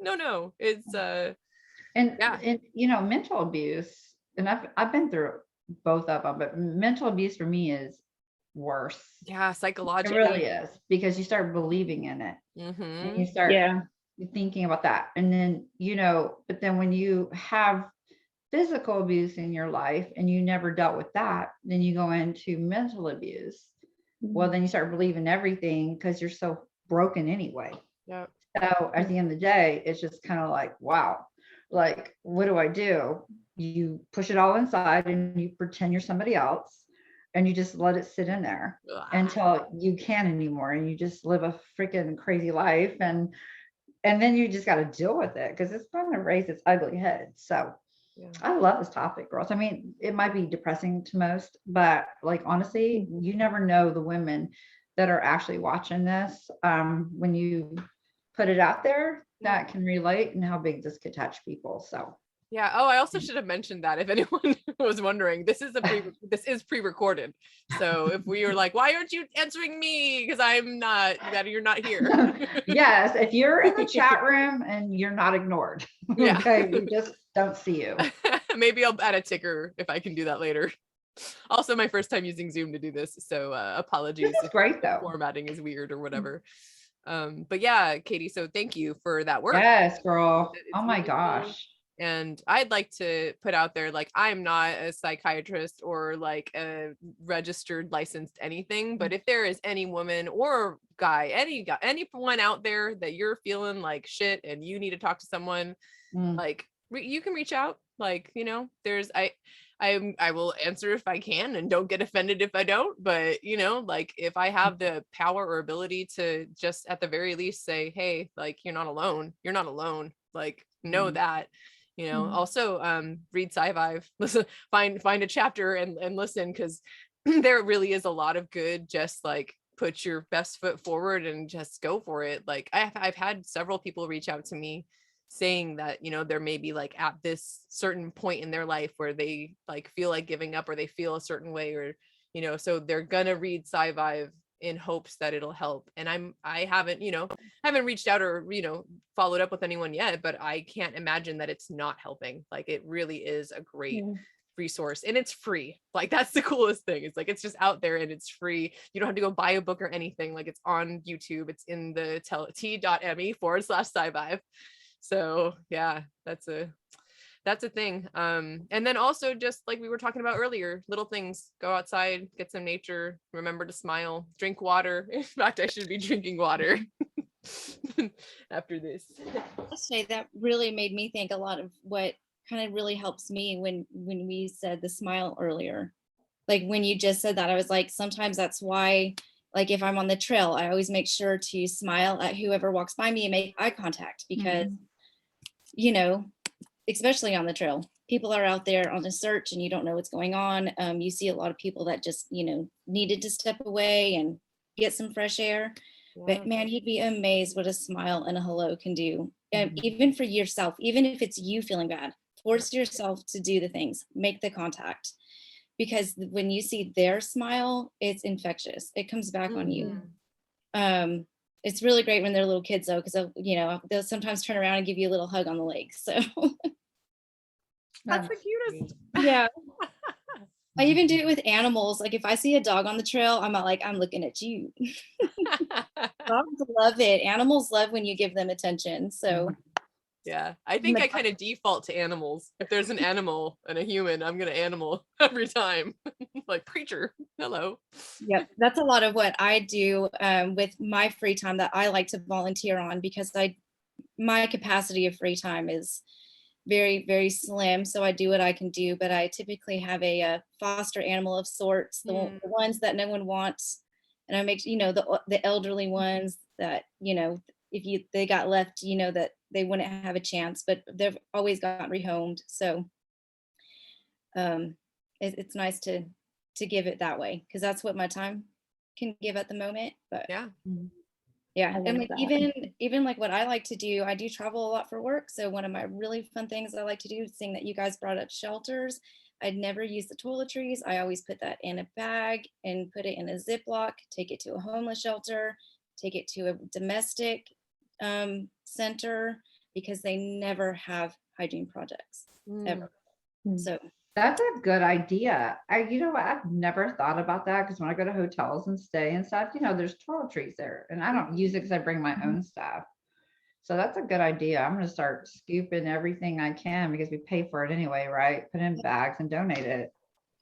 no. It's and mental abuse, and I've been through both of them, but mental abuse for me is worse. Yeah, It psychologically. really is, because you start believing in it and you start Yeah. thinking about that. And then, but then when you have physical abuse in your life and you never dealt with that, then you go into mental abuse. Well, then you start believing everything because you're so broken anyway. Yeah. So at the end of the day, it's just kind of like, wow, like, what do I do? You push it all inside and you pretend you're somebody else and you just let it sit in there until you can't anymore. And you just live a freaking crazy life. And then you just got to deal with it because it's going to raise its ugly head. So Yeah. I love this topic, girls. I mean, it might be depressing to most, but like, honestly, you never know the women that are actually watching this. When you put it out there, that can relate, and how big this could touch people. So Yeah. Oh, I also should have mentioned that if anyone was wondering, this is pre-recorded. So if we were like, why aren't you answering me? Because you're not here. yes, if you're in the chat room and you're not ignored, Yeah. okay, we just don't see you. Maybe I'll add a ticker if I can do that later. Also, my first time using Zoom to do this, so apologies. This is great though. Formatting is weird or whatever. But yeah, Katie, so thank you for that work. Yes, girl. It's Oh my really cool. gosh. And I'd like to put out there, like, I'm not a psychiatrist or like a registered licensed anything, but if there is any woman or guy, anyone out there that you're feeling like shit and you need to talk to someone, like you can reach out. Like, there's I will answer if I can, and don't get offended if I don't. But like, if I have the power or ability to just at the very least say, hey, like, you're not alone. You're not alone. Like, know that. Also read Sci-Vive, listen, find a chapter and listen, because there really is a lot of good, just like put your best foot forward and just go for it. Like I've had several people reach out to me saying that they're maybe like at this certain point in their life where they like feel like giving up, or they feel a certain way, or so they're gonna read Sci-Vive in hopes that it'll help. And I haven't reached out or followed up with anyone yet, but I can't imagine that it's not helping. Like, it really is a great resource, and it's free. Like, that's the coolest thing. It's like, it's just out there and it's free. You don't have to go buy a book or anything. Like, it's on YouTube. It's in the t.me/Sci-Vive. So yeah, that's a thing. And then also, just like we were talking about earlier, little things: go outside, get some nature, remember to smile, drink water. In fact, I should be drinking water after this. I'll say that really made me think a lot of what kind of really helps me when we said the smile earlier. Like, when you just said that, I was like, sometimes that's why, like, if I'm on the trail, I always make sure to smile at whoever walks by me and make eye contact, because especially on the trail, people are out there on a search and you don't know what's going on. You see a lot of people that just needed to step away and get some fresh air. But man, you'd be amazed what a smile and a hello can do. Even for yourself, even if it's you feeling bad, force yourself to do the things, make the contact, because when you see their smile, it's infectious. It comes back on you. It's really great when they're little kids though, because they'll sometimes turn around and give you a little hug on the leg. So that's the cutest. Yeah. I even do it with animals. Like, if I see a dog on the trail, I'm not like, I'm looking at you. Dogs love it. Animals love when you give them attention. So yeah, I think I kind of default to animals. If there's an animal and a human, I'm gonna animal every time. Like, preacher, hello. Yep, that's a lot of what I do with my free time that I like to volunteer on, because my capacity of free time is very, very slim. So I do what I can do, but I typically have a foster animal of sorts, the ones that no one wants. And I make, the elderly ones that, if they got left, that they wouldn't have a chance, but they've always gotten rehomed. So it's nice to give it that way, because that's what my time can give at the moment. But yeah. And like, even like what I like to do, I do travel a lot for work. So one of my really fun things I like to do, seeing that you guys brought up shelters, I'd never use the toiletries. I always put that in a bag and put it in a Ziploc, take it to a homeless shelter, take it to a domestic center, because they never have hygiene projects ever. So That's a good idea. You know what? I've never thought about that because when I go to hotels and stay and stuff, there's toiletries there and I don't use it because I bring my own stuff. So that's a good idea. I'm going to start scooping everything I can because we pay for it anyway, right? Put it in bags and donate it.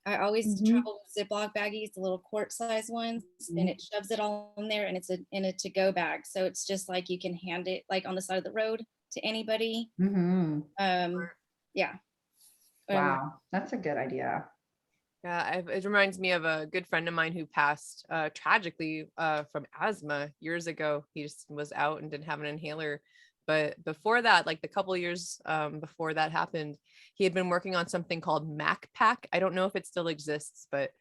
I always travel with Ziploc baggies, the little quart size ones, and it shoves it all in there, and it's in a to-go bag. So it's just like you can hand it like on the side of the road to anybody. Yeah. Wow, that's a good idea. Yeah, it reminds me of a good friend of mine who passed tragically from asthma years ago. He just was out and didn't have an inhaler. But before that, like the couple of years before that happened, he had been working on something called Mac Pack. I don't know if it still exists, but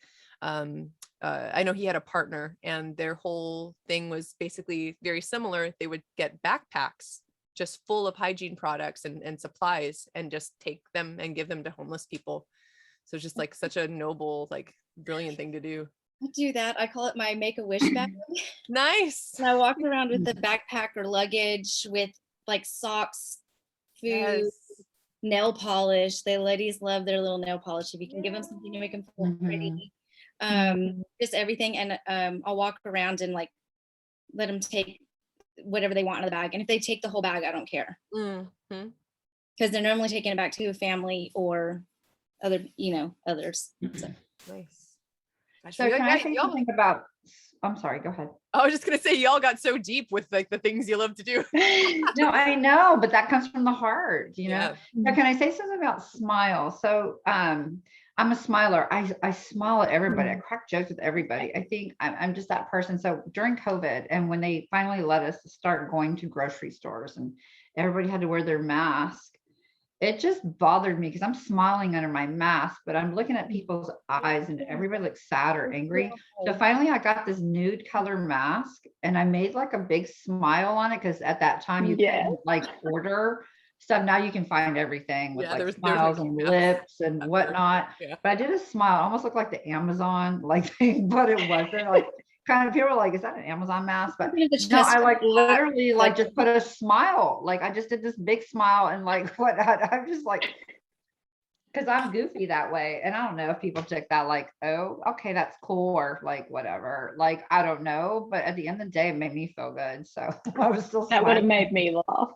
I know he had a partner and their whole thing was basically very similar. They would get backpacks just full of hygiene products and supplies and just take them and give them to homeless people. So just like such a noble, like brilliant thing to do. I do that. I call it my Make-A-Wish bag. Nice. And I walk around with the backpack or luggage with like socks, food, nail polish. The ladies love their little nail polish. If you can give them something to make them feel pretty, just everything. And I'll walk around and like let them take whatever they want in the bag. And if they take the whole bag, I don't care. Because they're normally taking it back to a family or others. So. Nice. So can I say something about, I'm sorry, go ahead. I was just going to say, y'all got so deep with like the things you love to do. No, I know, but that comes from the heart, Yeah. So can I say something about smile? So I'm a smiler. I smile at everybody. I crack jokes with everybody. I think I'm just that person. So during COVID and when they finally let us start going to grocery stores and everybody had to wear their mask, it just bothered me because I'm smiling under my mask, but I'm looking at people's eyes and everybody looks sad or angry. So finally I got this nude color mask and I made like a big smile on it because at that time you couldn't like order stuff. Now you can find everything with like smiles and lips and whatnot. But I did a smile, it almost looked like the Amazon like thing, but it wasn't. Like kind of people were like, is that an Amazon mask? But no, I like literally like just put a smile. Like I just did this big smile and like what I'm just like, because I'm goofy that way. And I don't know if people took that like, oh, okay, that's cool or like whatever. Like, I don't know. But at the end of the day, it made me feel good. So I was still that would have made me laugh.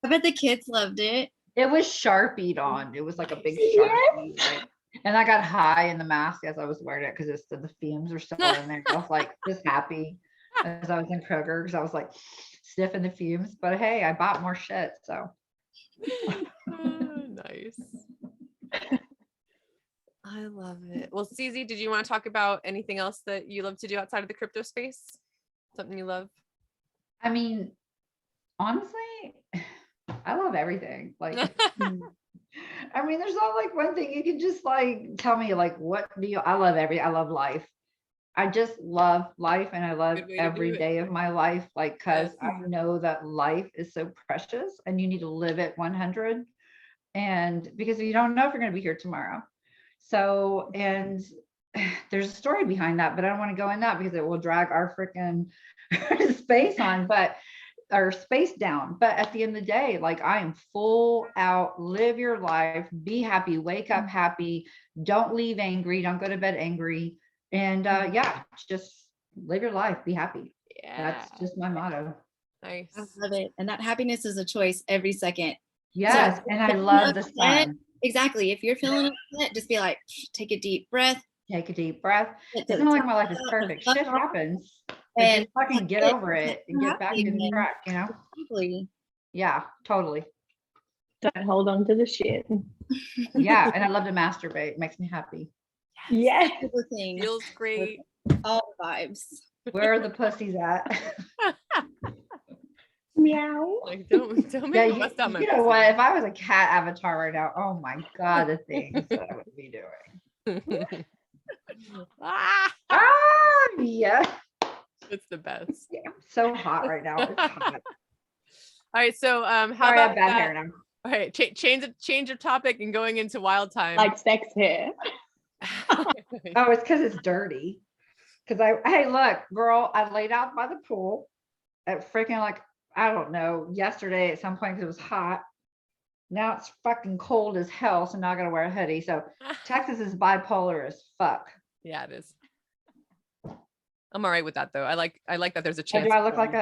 I bet the kids loved it. It was Sharpied on. It was like a big Sharpie. Like, and I got high in the mask as I was wearing it because the fumes were still in there. I was like just happy as I was in Kroger because I was like sniffing the fumes. But hey, I bought more shit. So nice. I love it. Well, CZ, did you want to talk about anything else that you love to do outside of the crypto space? Something you love? I mean, honestly, I love everything. Like, I mean, there's not like one thing you can just like tell me like, what do you, I love life. I just love life and I love every day of my life. Like, cause I know that life is so precious and you need to live it 100. And because you don't know if you're going to be here tomorrow. So, and there's a story behind that, but I don't want to go in that because it will drag our freaking space on, or space down. But at the end of the day, like I am full out, live your life, be happy, wake up happy, don't leave angry, don't go to bed angry. And just live your life, be happy. That's just my motto. Nice. I love it. And that happiness is a choice every second. Yes. So, and I love the sun. Exactly. If you're feeling upset, just be like, take a deep breath. Take a deep breath. It's not like my life is perfect. Shit happens. And fucking get over it and get back in track, you know? Exactly. Yeah, totally. Don't hold on to the shit. Yeah, and I love to masturbate. It makes me happy. Yeah. Feels great. All vibes. Where are the pussies at? Meow. Like don't make me bust out my you know what? If I was a cat avatar right now, oh my God, the things that I would be doing. Yeah. It's the best. Yeah, so hot right now. It's hot. All right, so how Sorry, about I have bad hair now. All right, change of topic and going into wild time. Like sex hair. Oh, it's because it's dirty. Because hey, look, girl, I laid out by the pool at freaking like, I don't know, yesterday at some point because it was hot. Now it's fucking cold as hell, so now I gotta wear a hoodie. So Texas is bipolar as fuck. Yeah, it is. I'm all right with that though. I like that there's a Or chance. do I look like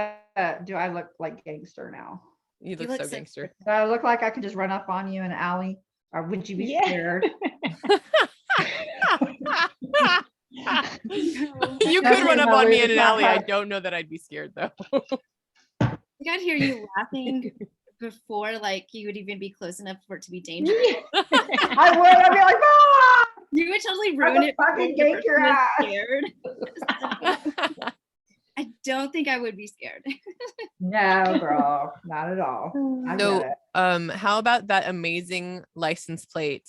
do I look like gangster now? You look so gangster. Do I look like I could just run up on you in an alley? Or would you be Yeah. scared? You could run up on me in an alley. I don't know that I'd be scared though. I could hear you laughing before like you would even be close enough for it to be dangerous. I would. I'd be like, ah! You would totally ruin it. Fucking gank your ass. Scared. I don't think I would be scared. No, girl, not at all. I So, get it. how about that amazing license plate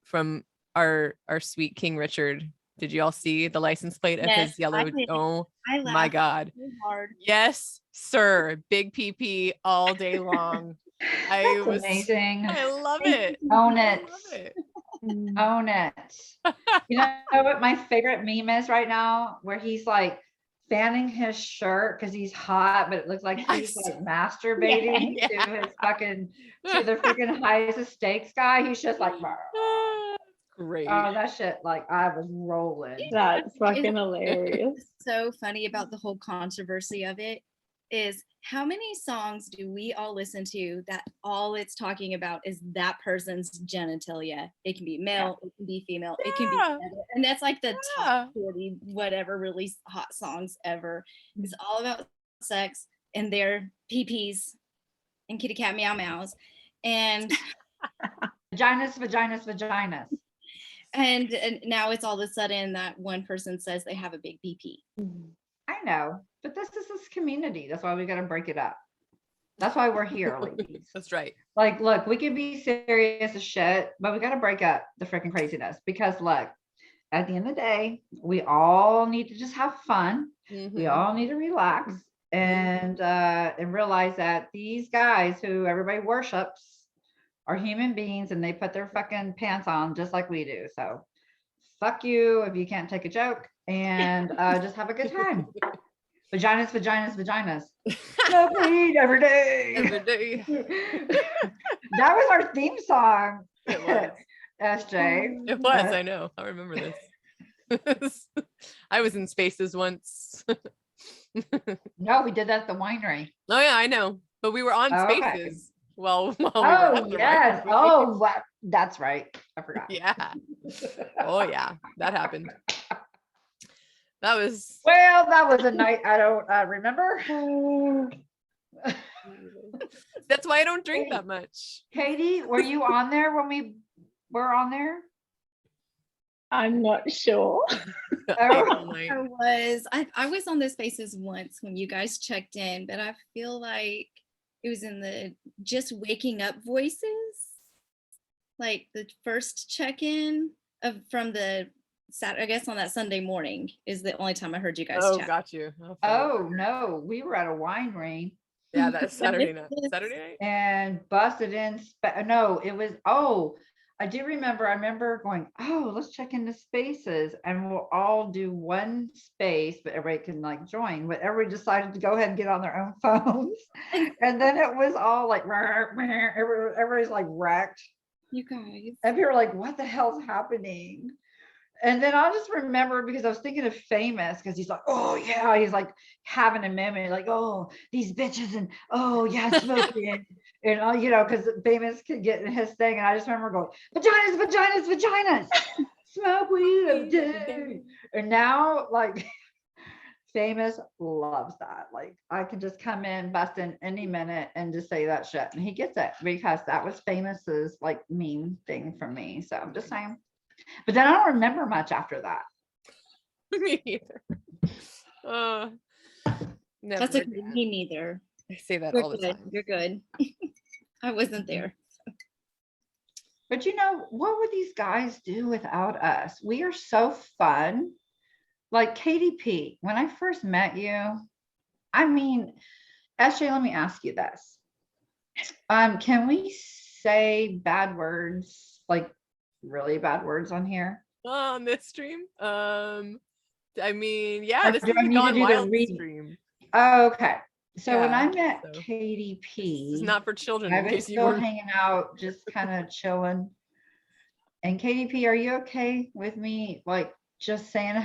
from our sweet King Richard? Did you all see the license plate of Yes, his yellow? I did. Oh I my laughed God. so hard. Yes, sir. Big PP all day long. That's amazing. I love it. Own I it. love it. Own it. You know what my favorite meme is right now? Where he's like fanning his shirt because he's hot, but it looks like he's Yes. like masturbating Yeah. to his fucking to the freaking highest stakes guy. He's just like, Great. oh, that shit, like I was rolling. That's fucking hilarious. So funny about the whole controversy of it is how many songs do we all listen to that all it's talking about is that person's genitalia? It can be male, it can be female, it can be Yeah. whatever. And that's like the Yeah. top 40 whatever really hot songs ever. It's all about sex and their PPs and kitty cat meow meows and Vaginas, vaginas, vaginas. and now it's all of a sudden that one person says they have a big BP. I know, but this is this community. That's why we got to break it up. That's why we're here, ladies. That's right. Like, look, we can be serious as shit, but we got to break up the freaking craziness because, look, at the end of the day, we all need to just have fun. We Mhm. all need to relax and realize that these guys who everybody worships are human beings and they put their fucking pants on just like we do. So, fuck you if you can't take a joke and just have a good time. Vaginas, vaginas, vaginas. Smoke weed every day. Every day. That was our theme song. It was. SJ. It was. I know. I remember this. I was in Spaces once. No, we did that at the winery. Oh yeah, I know. But we were on Oh, okay. Spaces. Well, we were Oh, at the yes. winery. Oh, that's right. I forgot. Yeah. Oh yeah, that happened. That was. Well, that was a night I don't remember. That's why I don't drink that much. Katie, were you on there when we were on there? I'm not sure. April night. I was on the Spaces once when you guys checked in, but I feel like it was in the just waking up voices, like the first check-in from the Saturday, I guess on that Sunday morning is the only time I heard you guys Oh, chat. got you. Oh no, we were at a winery Yeah, that's Saturday night. Saturday night. and busted in. No, it was. Oh, I do remember. I remember going, oh, let's check into Spaces, and we'll all do one space, but everybody can like join. But everybody decided to go ahead and get on their own phones, and then it was all like, everybody's like wrecked, You guys. and people were like, what the hell's happening? And then I just remember because I was thinking of Famous because he's like, oh yeah, he's like having a memory, like, oh, these bitches and oh yeah, smoking and you know, because Famous could get in his thing. And I just remember going, vaginas, vaginas, vaginas, smoke weed every day. And now like Famous loves that. Like I can just come in, bust in any minute and just say that shit. And he gets it because that was Famous's like meme thing for me. So I'm just saying. But then I don't remember much after that. Me neither. Never. That's okay. Me neither. I say that You're all the good. time. You're good. I wasn't there. But you know, what would these guys do without us? We are so fun. Like KatieeP, when I first met you, I mean, SJ, let me ask you this. Can we say bad words, like really bad words on here? On this stream? I mean, yeah, Or this do is I a need to Gone do the Wild read? stream. Okay. So when I Yeah, met so. KatieeP, This is not for children, I in was case you still were. hanging out, just kind of chilling. And KatieeP, are you okay with me like just saying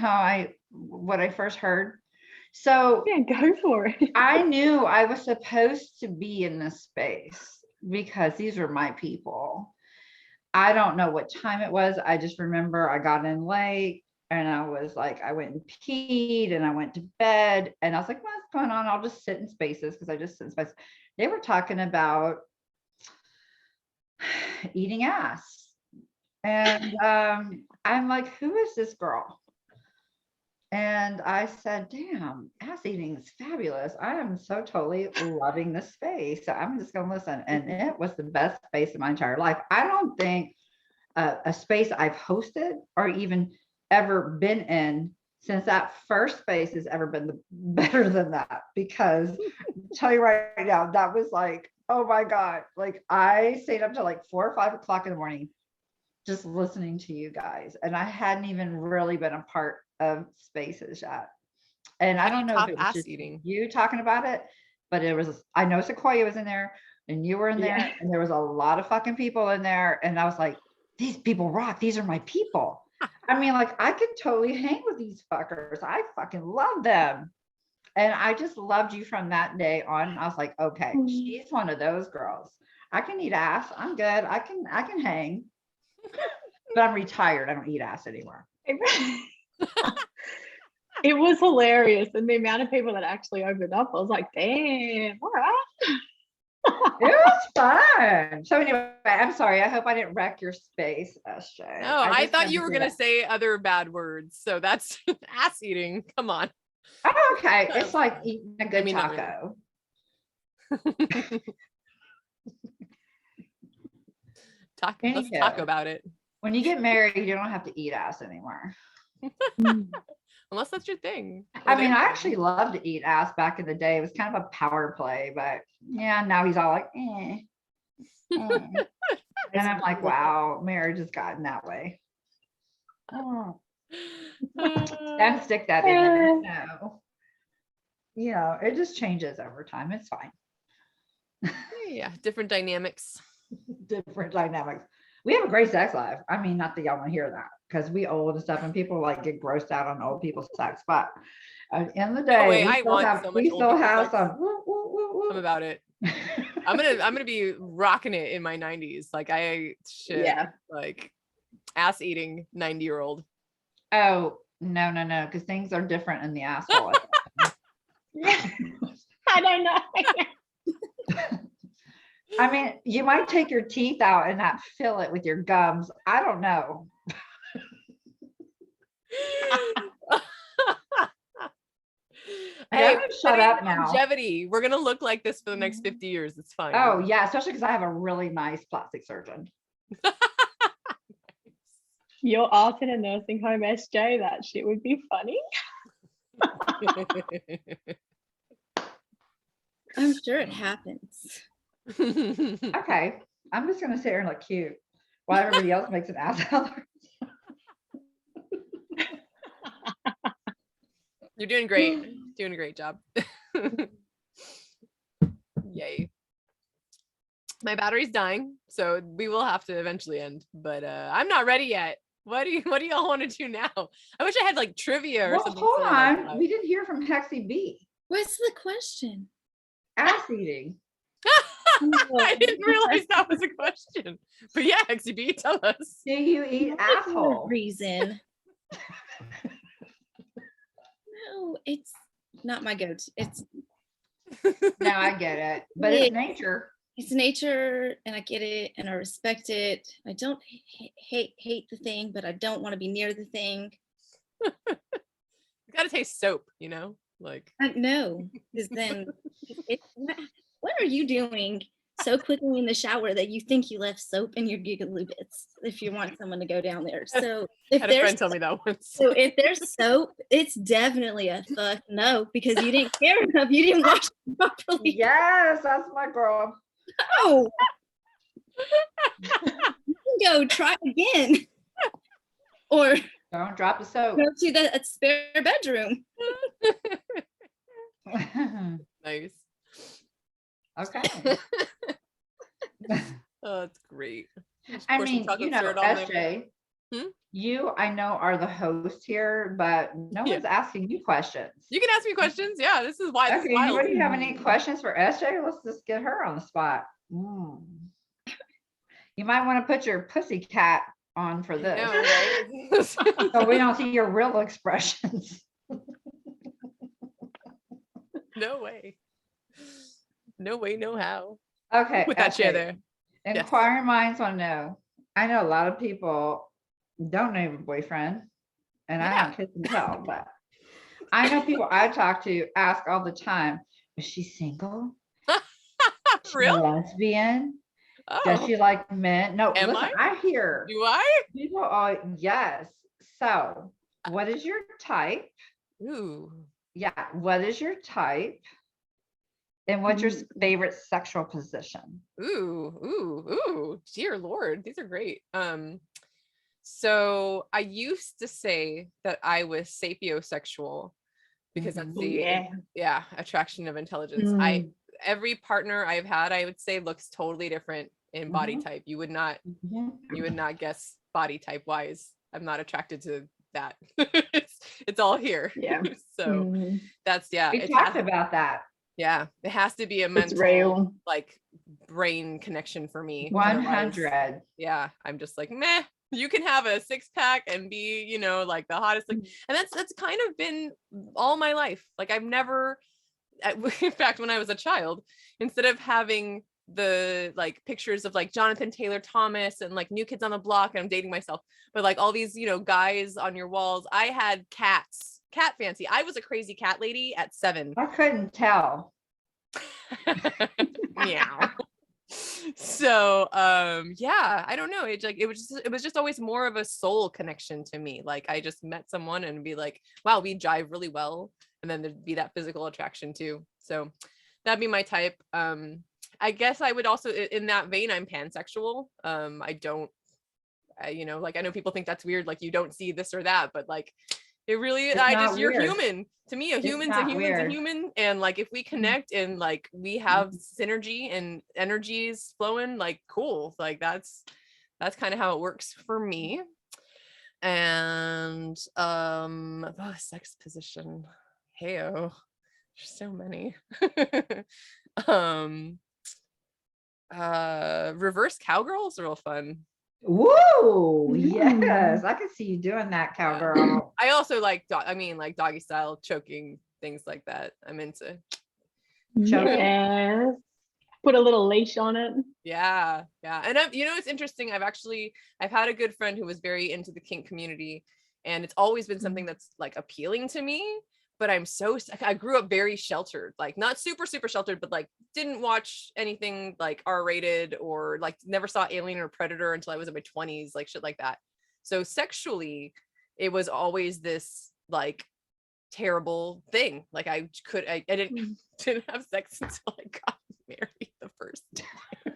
what I first heard? So Yeah, go for it. I knew I was supposed to be in this space because these were my people. I don't know what time it was. I just remember I got in late and I was like, I went and peed and I went to bed and I was like, what's going on? I'll just sit in spaces because I just sit in spaces. They were talking about eating ass. And I'm like, who is this girl? And I said, damn, ass eating is fabulous. I am so totally loving this space. So I'm just going to listen. And it was the best space of my entire life. I don't think a space I've hosted or even ever been in since that first space has ever been better than that. Because I'll tell you right now, that was like, oh my God. Like I stayed up till like 4 or 5 o'clock in the morning just listening to you guys. And I hadn't even really been a part of spaces yet. And I don't know if it was just eating. you talking about it, but it was, I know Sequoia was in there and you were in there and there was a lot of fucking people in there. And I was like, these people rock. These are my people. I mean, like I could totally hang with these fuckers. I fucking love them. And I just loved you from that day on. I was like, okay, she's one of those girls. I can eat ass. I'm good. I can hang. But I'm retired. I don't eat ass anymore. It was hilarious. And the amount of people that actually opened up, I was like, damn, all right. It was fun. So anyway, I'm sorry. I hope I didn't wreck your space, SJ. No, I just thought wanted you were say gonna that. say other bad words. So that's ass eating. Come on. Oh, okay. It's like eating a good not taco. Let's talk about it. When you get married, you don't have to eat ass anymore. Unless that's your thing. I mean, I actually loved to eat ass back in the day. It was kind of a power play, but yeah, now he's all like, eh. And I'm like, wow, marriage has gotten that way. Oh, don't stick that in there. No. You know, it just changes over time. It's fine. Yeah, different dynamics. Different dynamics. We have a great sex life. I mean, not that y'all want to hear that because we old and stuff and people like get grossed out on old people's sex, but in the day, we still have some. I'm about it. I'm gonna be rocking it in my 90s. Like like ass eating 90-year-old. Oh, no, because things are different in the asshole. I don't know. I mean, you might take your teeth out and not fill it with your gums. I don't know. Hey, shut up now. Longevity. We're gonna look like this for the next 50 years. It's fine. Oh yeah, especially because I have a really nice plastic surgeon. Your aunt in a nursing home, SJ, that shit would be funny. I'm sure it happens. Okay, I'm just gonna sit here and look cute while everybody else makes an ass out. You're doing great. Doing a great job. Yay. My battery's dying, so we will have to eventually end, but I'm not ready yet. What do y'all want to do now? I wish I had like trivia or something. Hold on. We didn't hear from Hexy B. What's the question? Ass eating. I didn't realize that was a question. But yeah, Hexy B, tell us. Do you eat asshole? Reason. No, it's not my go-to. It's no, I get it, but it's nature. It's nature, and I get it, and I respect it. I don't hate the thing, but I don't want to be near the thing. You gotta taste soap, you know, like. No, because then, what are you doing so quickly in the shower that you think you left soap in your gigaloo bits if you want someone to go down there? So if had a friend tell me that once. So if there's soap, it's definitely a fuck no, because you didn't care enough. You didn't wash it properly. Yes, that's my girl. Oh, you can go try again, or don't drop the soap. go to the spare bedroom. Nice. Okay. Oh, it's great. Just I pour some mean, chocolate syrup on there. SJ, Hmm? you, I know, are the host here, but no Yeah. one's asking you questions. You can ask me questions. Yeah, this is why this is Okay, wild. anybody have any questions for SJ? Let's just get her on the spot. You might want to put your pussy cat on for this, No, right? so we don't see your real expressions. No way. No way, no how. Okay, Put that chair SJ, there. Yes. inquiring minds want to know. I know a lot of people don't know your boyfriend, and I Yeah. don't kiss and tell, but I know people I talk to ask all the time, is she single? Is she a Real? lesbian? Does Oh, she like men? No, Am listen, I hear do I? people are, yes. So, what is your type? Ooh. Yeah, what is your type? And what's your favorite sexual position? Ooh. Dear Lord, these are great. So I used to say that I was sapiosexual because that's the attraction of intelligence. Every partner I've had, I would say, looks totally different in body type. You would not guess body type wise. I'm not attracted to that. it's all here. Yeah. So that's We talked about that. Yeah, it has to be a It's mental real. like brain connection for me. 100. Yeah, I'm just like, meh. You can have a 6-pack and be, like the hottest. And that's kind of been all my life. Like I've never, in fact, when I was a child, instead of having the like pictures of like Jonathan Taylor Thomas and like New Kids on the Block, and I'm dating myself, but like all these, guys on your walls, I had cats, cat fancy. I was a crazy cat lady at 7. I couldn't tell. Meow. So I don't know, it was just always more of a soul connection to me. Like I just met someone and be like, wow, we jive really well, and then there'd be that physical attraction too. So that'd be my type. I guess I would also, in that vein, I'm pansexual. I don't like, I know people think that's weird, like you don't see this or that, but like it really, you're human. To me, a human's a human. And like, if we connect and like we have synergy and energies flowing, like cool. Like that's kind of how it works for me. And sex position. Heyo. There's so many. Reverse cowgirl is real fun. Woo! Yes, I can see you doing that, cowgirl. I also like, doggy style choking, things like that. I'm into. Yes. Put a little leash on it. Yeah. And it's interesting. I've had a good friend who was very into the kink community, and it's always been something that's like appealing to me. But I grew up very sheltered, like not super, super sheltered, but like didn't watch anything like R-rated, or like never saw Alien or Predator until I was in my 20s, like shit like that. So sexually, it was always this like terrible thing. Like I didn't have sex until I got married the first time.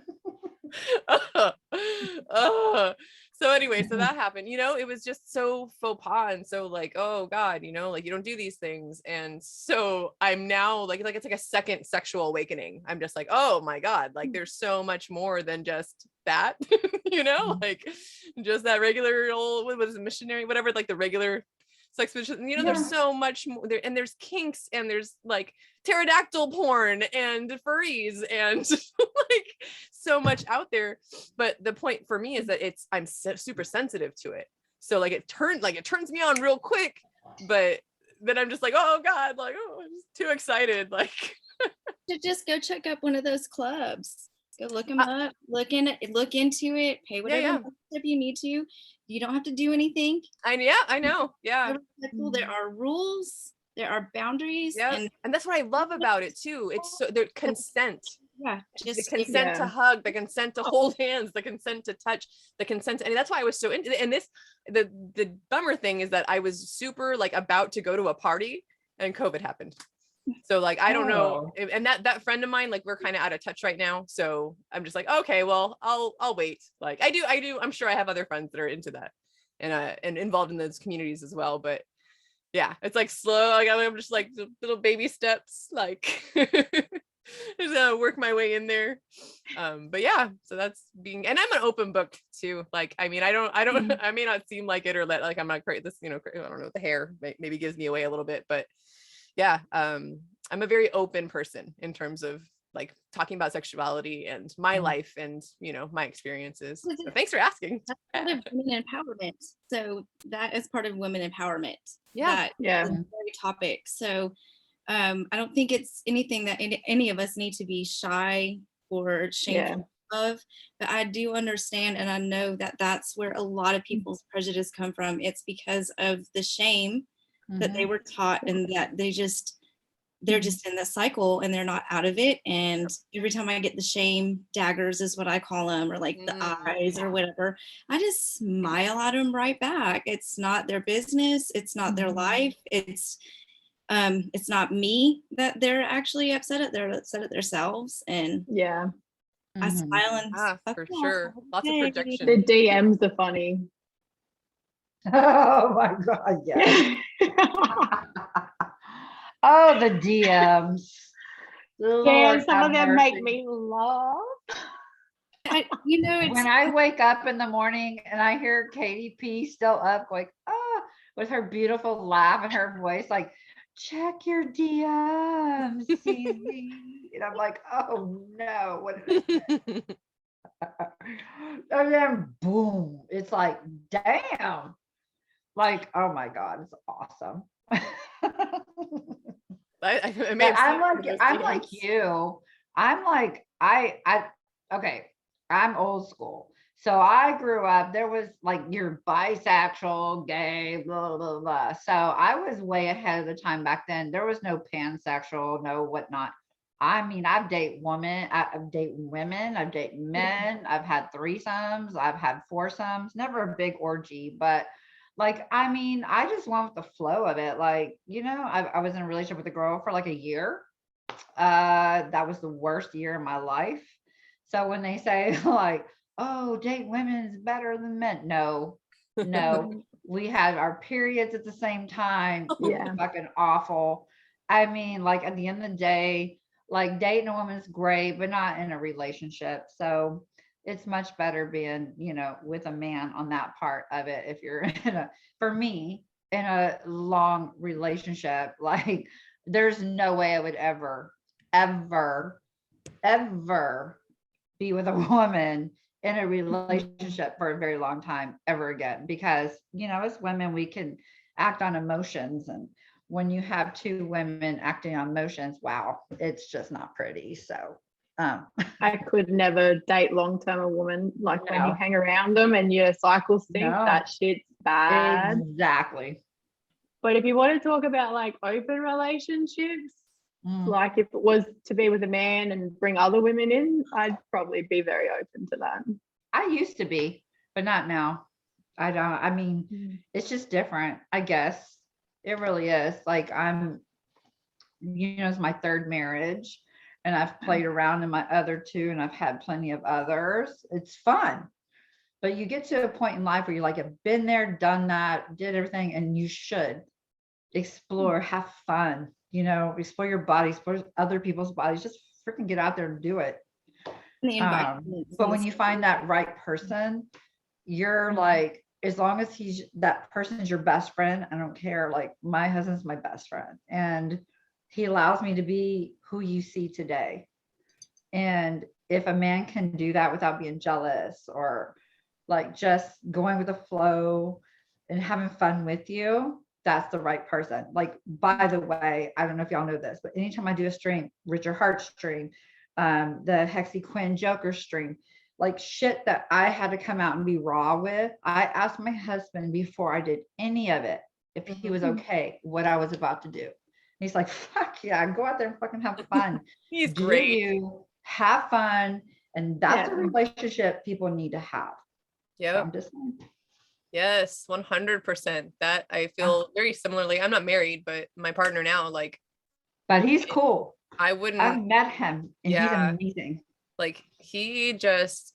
So anyway, so that happened, it was just so faux pas, and so like, oh God, like you don't do these things. And so I'm now like it's like a second sexual awakening. I'm just like, oh my God, like there's so much more than just that, like just that regular old, what was it, missionary, whatever, like the regular sex position. There's so much more there, and there's kinks, and there's like pterodactyl porn and furries and like so much out there. But the point for me is that I'm super sensitive to it, so like it turns me on real quick, but then I'm just like, oh God, like, oh, I'm just too excited, like to just go check up one of those clubs. Go look them up, look into it, pay whatever membership you need to. You don't have to do anything. I know. Yeah. There are rules, there are boundaries. Yeah. And that's what I love about it too. It's so there's consent. Yeah. Just the consent to hug, the consent to hold hands, the consent to touch, the consent. And that's why I was so into it. And the bummer thing is that I was super like about to go to a party and COVID happened. So like, I don't know. And that friend of mine, like we're kind of out of touch right now. So I'm just like, okay, well, I'll wait. Like I do. I'm sure I have other friends that are into that and involved in those communities as well. But yeah, it's like slow. Like I'm just like little baby steps, like just work my way in there. But yeah, so that's being, and I'm an open book too. Like, I mean, I don't, I may not seem like it, or like I'm not great. This, I don't know, the hair maybe gives me away a little bit, but yeah, I'm a very open person in terms of like talking about sexuality and my life and, my experiences. So thanks for asking. That's part of women empowerment. So that is part of women empowerment. Yeah. That is the very topic. So I don't think it's anything that any of us need to be shy or shameful of, but I do understand, and I know that that's where a lot of people's prejudice come from. It's because of the shame that they were taught, and that they're just in the cycle and they're not out of it. And every time I get the shame daggers, is what I call them, or like the eyes or whatever, I just smile at them right back. It's not their business. It's not their life. It's not me that they're actually upset at. They're upset at themselves. And I smile and for sure. Lots of projection. The DMs are funny. Oh my God, yeah. Oh, the DMs. Some of them make me laugh. When I wake up in the morning and I hear KatieeP still up, going, with her beautiful laugh and her voice, like, check your DMs, CZ. And I'm like, oh no, what is it? And then boom, it's like, damn. Like, oh my God, it's awesome. I'm like you. I'm like, okay, I'm old school. So I grew up, there was like, you're bisexual, gay, blah, blah, blah. So I was way ahead of the time back then. There was no pansexual, no whatnot. I mean, I've dated women, I've dated women, I've dated men, I've had threesomes, I've had foursomes, never a big orgy, but like, I mean, I just went with the flow of it. Like, I was in a relationship with a girl for like a year. That was the worst year of my life. So when they say like, oh, date women is better than men. No, we had our periods at the same time. Yeah. Fucking awful. I mean, like at the end of the day, like dating a woman is great, but not in a relationship. So it's much better being, with a man on that part of it. If you're for me, in a long relationship, like there's no way I would ever be with a woman in a relationship for a very long time ever again, because as women we can act on emotions, and when you have two women acting on emotions, wow, it's just not pretty. So I could never date long-term a woman, like when you hang around them and your cycles sync, that shit's bad. Exactly. But if you want to talk about like open relationships, like if it was to be with a man and bring other women in, I'd probably be very open to that. I used to be, but not now. I don't, I mean, it's just different, I guess. It really is. Like it's my third marriage, and I've played around in my other two, and I've had plenty of others. It's fun. But you get to a point in life where you're like, I've been there, done that, did everything, and you should explore, have fun, explore your body, explore other people's bodies, just freaking get out there and do it. But when you find that right person, you're like, as long as that person's your best friend, I don't care. Like my husband's my best friend, and he allows me to be who you see today. And if a man can do that without being jealous, or like just going with the flow and having fun with you, that's the right person. Like, by the way, I don't know if y'all know this, but anytime I do a stream, Richard Hart stream, the Hexy Quinn Joker stream, like shit that I had to come out and be raw with, I asked my husband before I did any of it if he was okay what I was about to do. And he's like, fuck yeah, go out there and fucking have fun. He's great. You have fun, and that's a relationship people need to have. Yeah, so I'm just saying. Yes, 100%. That I feel very similarly. I'm not married, but my partner now, like, but he's cool. I wouldn't. I've met him, and he's amazing. Like he's has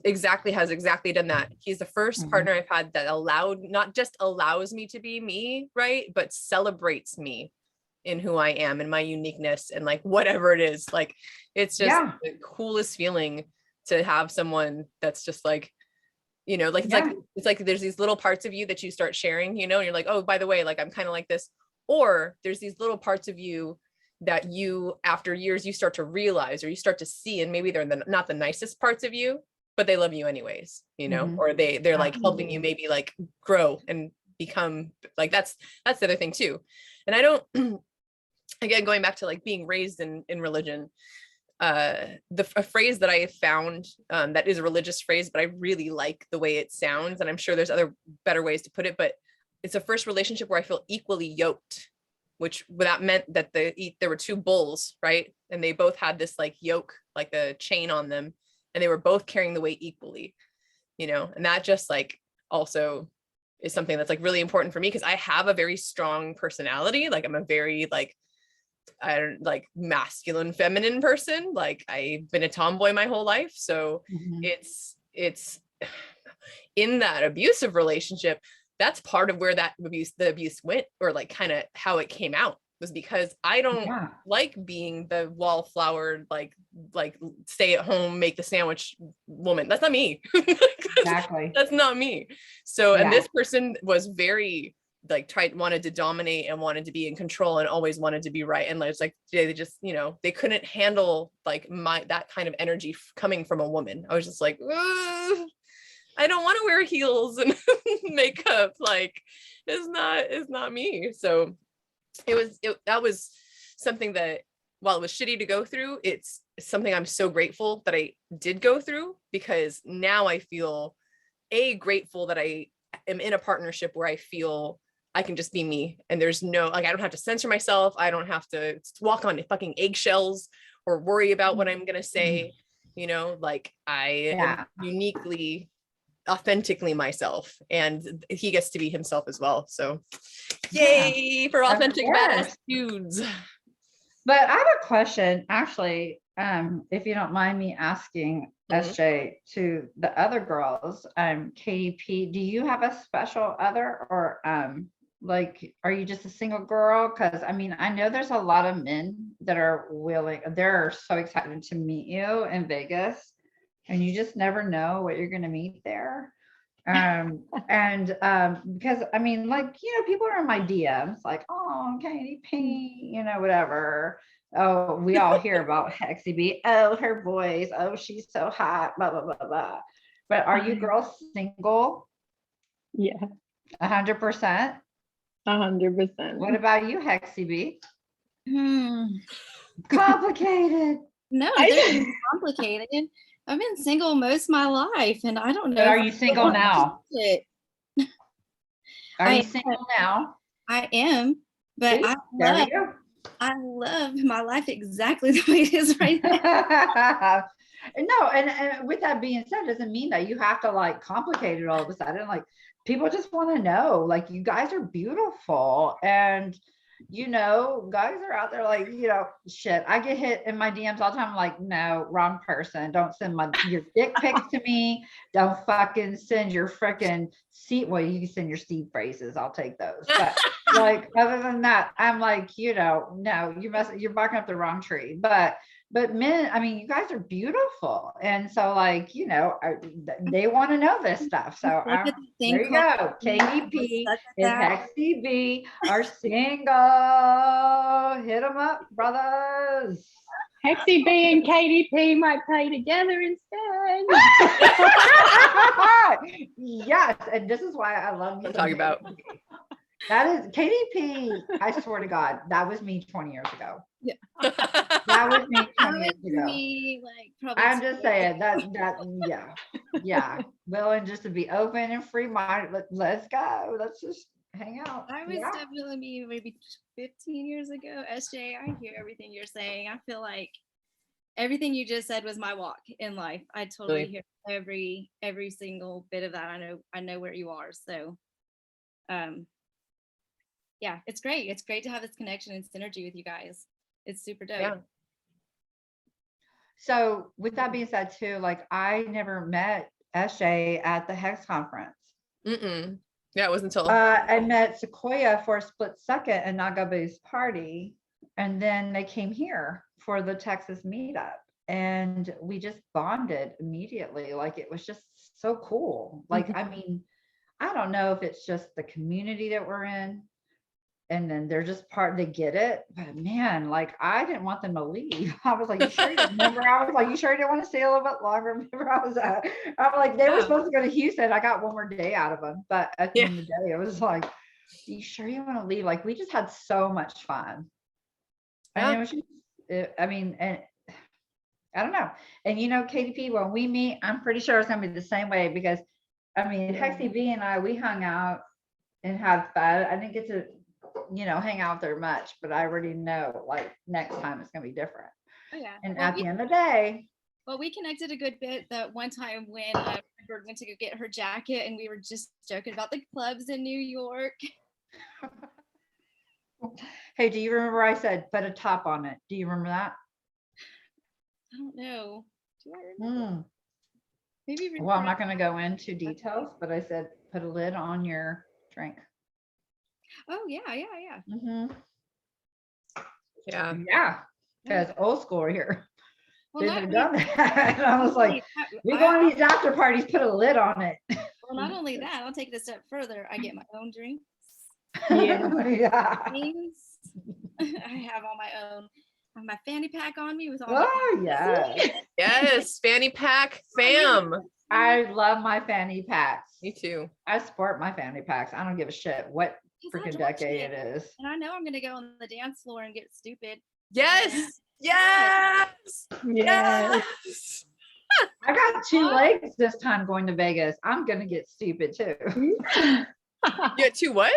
exactly done that. He's the first partner I've had that not just allows me to be me, right, but celebrates me in who I am and my uniqueness and like whatever it is. Like it's just the coolest feeling to have someone that's just like, you know, like it's like there's these little parts of you that you start sharing, you know, and you're like, oh, by the way, like I'm kind of like this. Or there's these little parts of you that you, after years, you start to realize or you start to see, and maybe they're not the nicest parts of you, but they love you anyways, you know, or they're like helping you maybe like grow and become like, that's the other thing too. And I don't, again, going back to like being raised in religion, a phrase that I have found that is a religious phrase, but I really like the way it sounds, and I'm sure there's other better ways to put it, but it's a first relationship where I feel equally yoked, which that meant that there were two bulls, right? And they both had this like yoke, like a chain on them, and they were both carrying the weight equally, you know. And that just like also is something that's like really important for me, because I have a very strong personality. Like I'm a very like, I don't like masculine, feminine person. Like I've been a tomboy my whole life. So it's in that abusive relationship, that's part of where the abuse went, or like kind of how it came out, was because I don't like being the wallflower, like stay at home, make the sandwich woman. That's not me. Exactly. That's not me. So, and this person was very like wanted to dominate and wanted to be in control and always wanted to be right. And it's like, they just, you know, they couldn't handle like that kind of energy coming from a woman. I was just like, ugh, I don't want to wear heels and makeup. Like it's not me. So that was something that, while it was shitty to go through, it's something I'm so grateful that I did go through, because now I feel grateful that I am in a partnership where I feel I can just be me, and there's no, like, I don't have to censor myself. I don't have to walk on fucking eggshells or worry about what I'm going to say, you know, like I am uniquely, authentically myself, and he gets to be himself as well. So yay for authentic badass dudes. But I have a question, actually, if you don't mind me asking, SJ, to the other girls, KatieeP, do you have a special other, or like, are you just a single girl? Because I mean, I know there's a lot of men that are willing, they're so excited to meet you in Vegas, and you just never know what you're going to meet there. Because I mean, like, you know, people are in my DMs like, oh, KatieeP, you know, whatever. Oh, we all hear about Hexy. Oh, her voice. Oh, she's so hot, blah, blah, blah, blah. But are you girls single? Yeah. 100%? 100%. What about you, Hexy? Complicated. No, they're complicated. I've been single most of my life, and I don't know. But are you single now? Are you single now? I am, but I love my life exactly the way it is right now. No, and with that being said, doesn't mean that you have to like complicate it all of a sudden. Like, people just want to know, like, you guys are beautiful, and you know, guys are out there like, you know, shit. I get hit in my DMs all the time. I'm like, no, wrong person. Don't send your dick pics to me. Don't fucking send your freaking seed. Well, you can send your seed phrases. I'll take those. But like, other than that, I'm like, you know, no, you're barking up the wrong tree. But men, I mean, you guys are beautiful. And so, like, you know, they want to know this stuff. So there you go. KatieeP and Hexy are single. Hit them up, brothers. Hexy and KatieeP might play together instead. Yes. And this is why I love you. I'm talking about. That is KatieeP. I swear to God, that was me 20 years ago. Yeah. That was me 20 years ago. Me, like, I'm just saying that yeah. Willing just to be open and free minded. Let's go. Let's just hang out. I was definitely me maybe 15 years ago. SJ, I hear everything you're saying. I feel like everything you just said was my walk in life. I totally hear every single bit of that. I know where you are. So yeah, it's great. It's great to have this connection and synergy with you guys. It's super dope. Yeah. So with that being said too, like, I never met SJ at the Hex conference. Yeah, it wasn't until I met Sequoia for a split second at Nagabu's party, and then they came here for the Texas meetup, and we just bonded immediately. Like it was just so cool. Like, I mean, I don't know if it's just the community that we're in, and then they're just they get it. But man, like I didn't want them to leave. I was like, you sure you remember? I was like, you sure you didn't want to stay a little bit longer? Remember, I'm like, they were supposed to go to Houston. I got one more day out of them, but at the end of the day, it was like, you sure you want to leave? Like we just had so much fun. And it was just, I mean, and I don't know. And you know, KatieeP, when we meet, I'm pretty sure it's gonna be the same way because I mean, Hexy B and I, we hung out and had fun. I didn't get to, you know, hang out there much, but I already know like next time it's gonna be different. Oh yeah. And at the end of the day, well, we connected a good bit that one time when Bird went to go get her jacket and we were just joking about the clubs in New York. hey, do you remember I said put a top on it? Do you remember that? I don't know. Do I remember? Maybe. Well, I'm not going to go into details, but I said put a lid on your drink. Oh yeah. Yeah, because old school here. Well, Didn't have done that. And I was like, we go on these after parties, put a lid on it. Well, not only that, I'll take it a step further. I get my own drinks. Yeah. I have all my own. I have my fanny pack on me with all. Oh yeah. yes, fanny pack fam. I love my fanny packs. Me too. I sport my fanny packs. I don't give a shit what freaking decade it is. And I know I'm gonna go on the dance floor and get stupid. Yes. Yes. Yes. I got 2 legs this time going to Vegas. I'm gonna get stupid too. You got 2 what?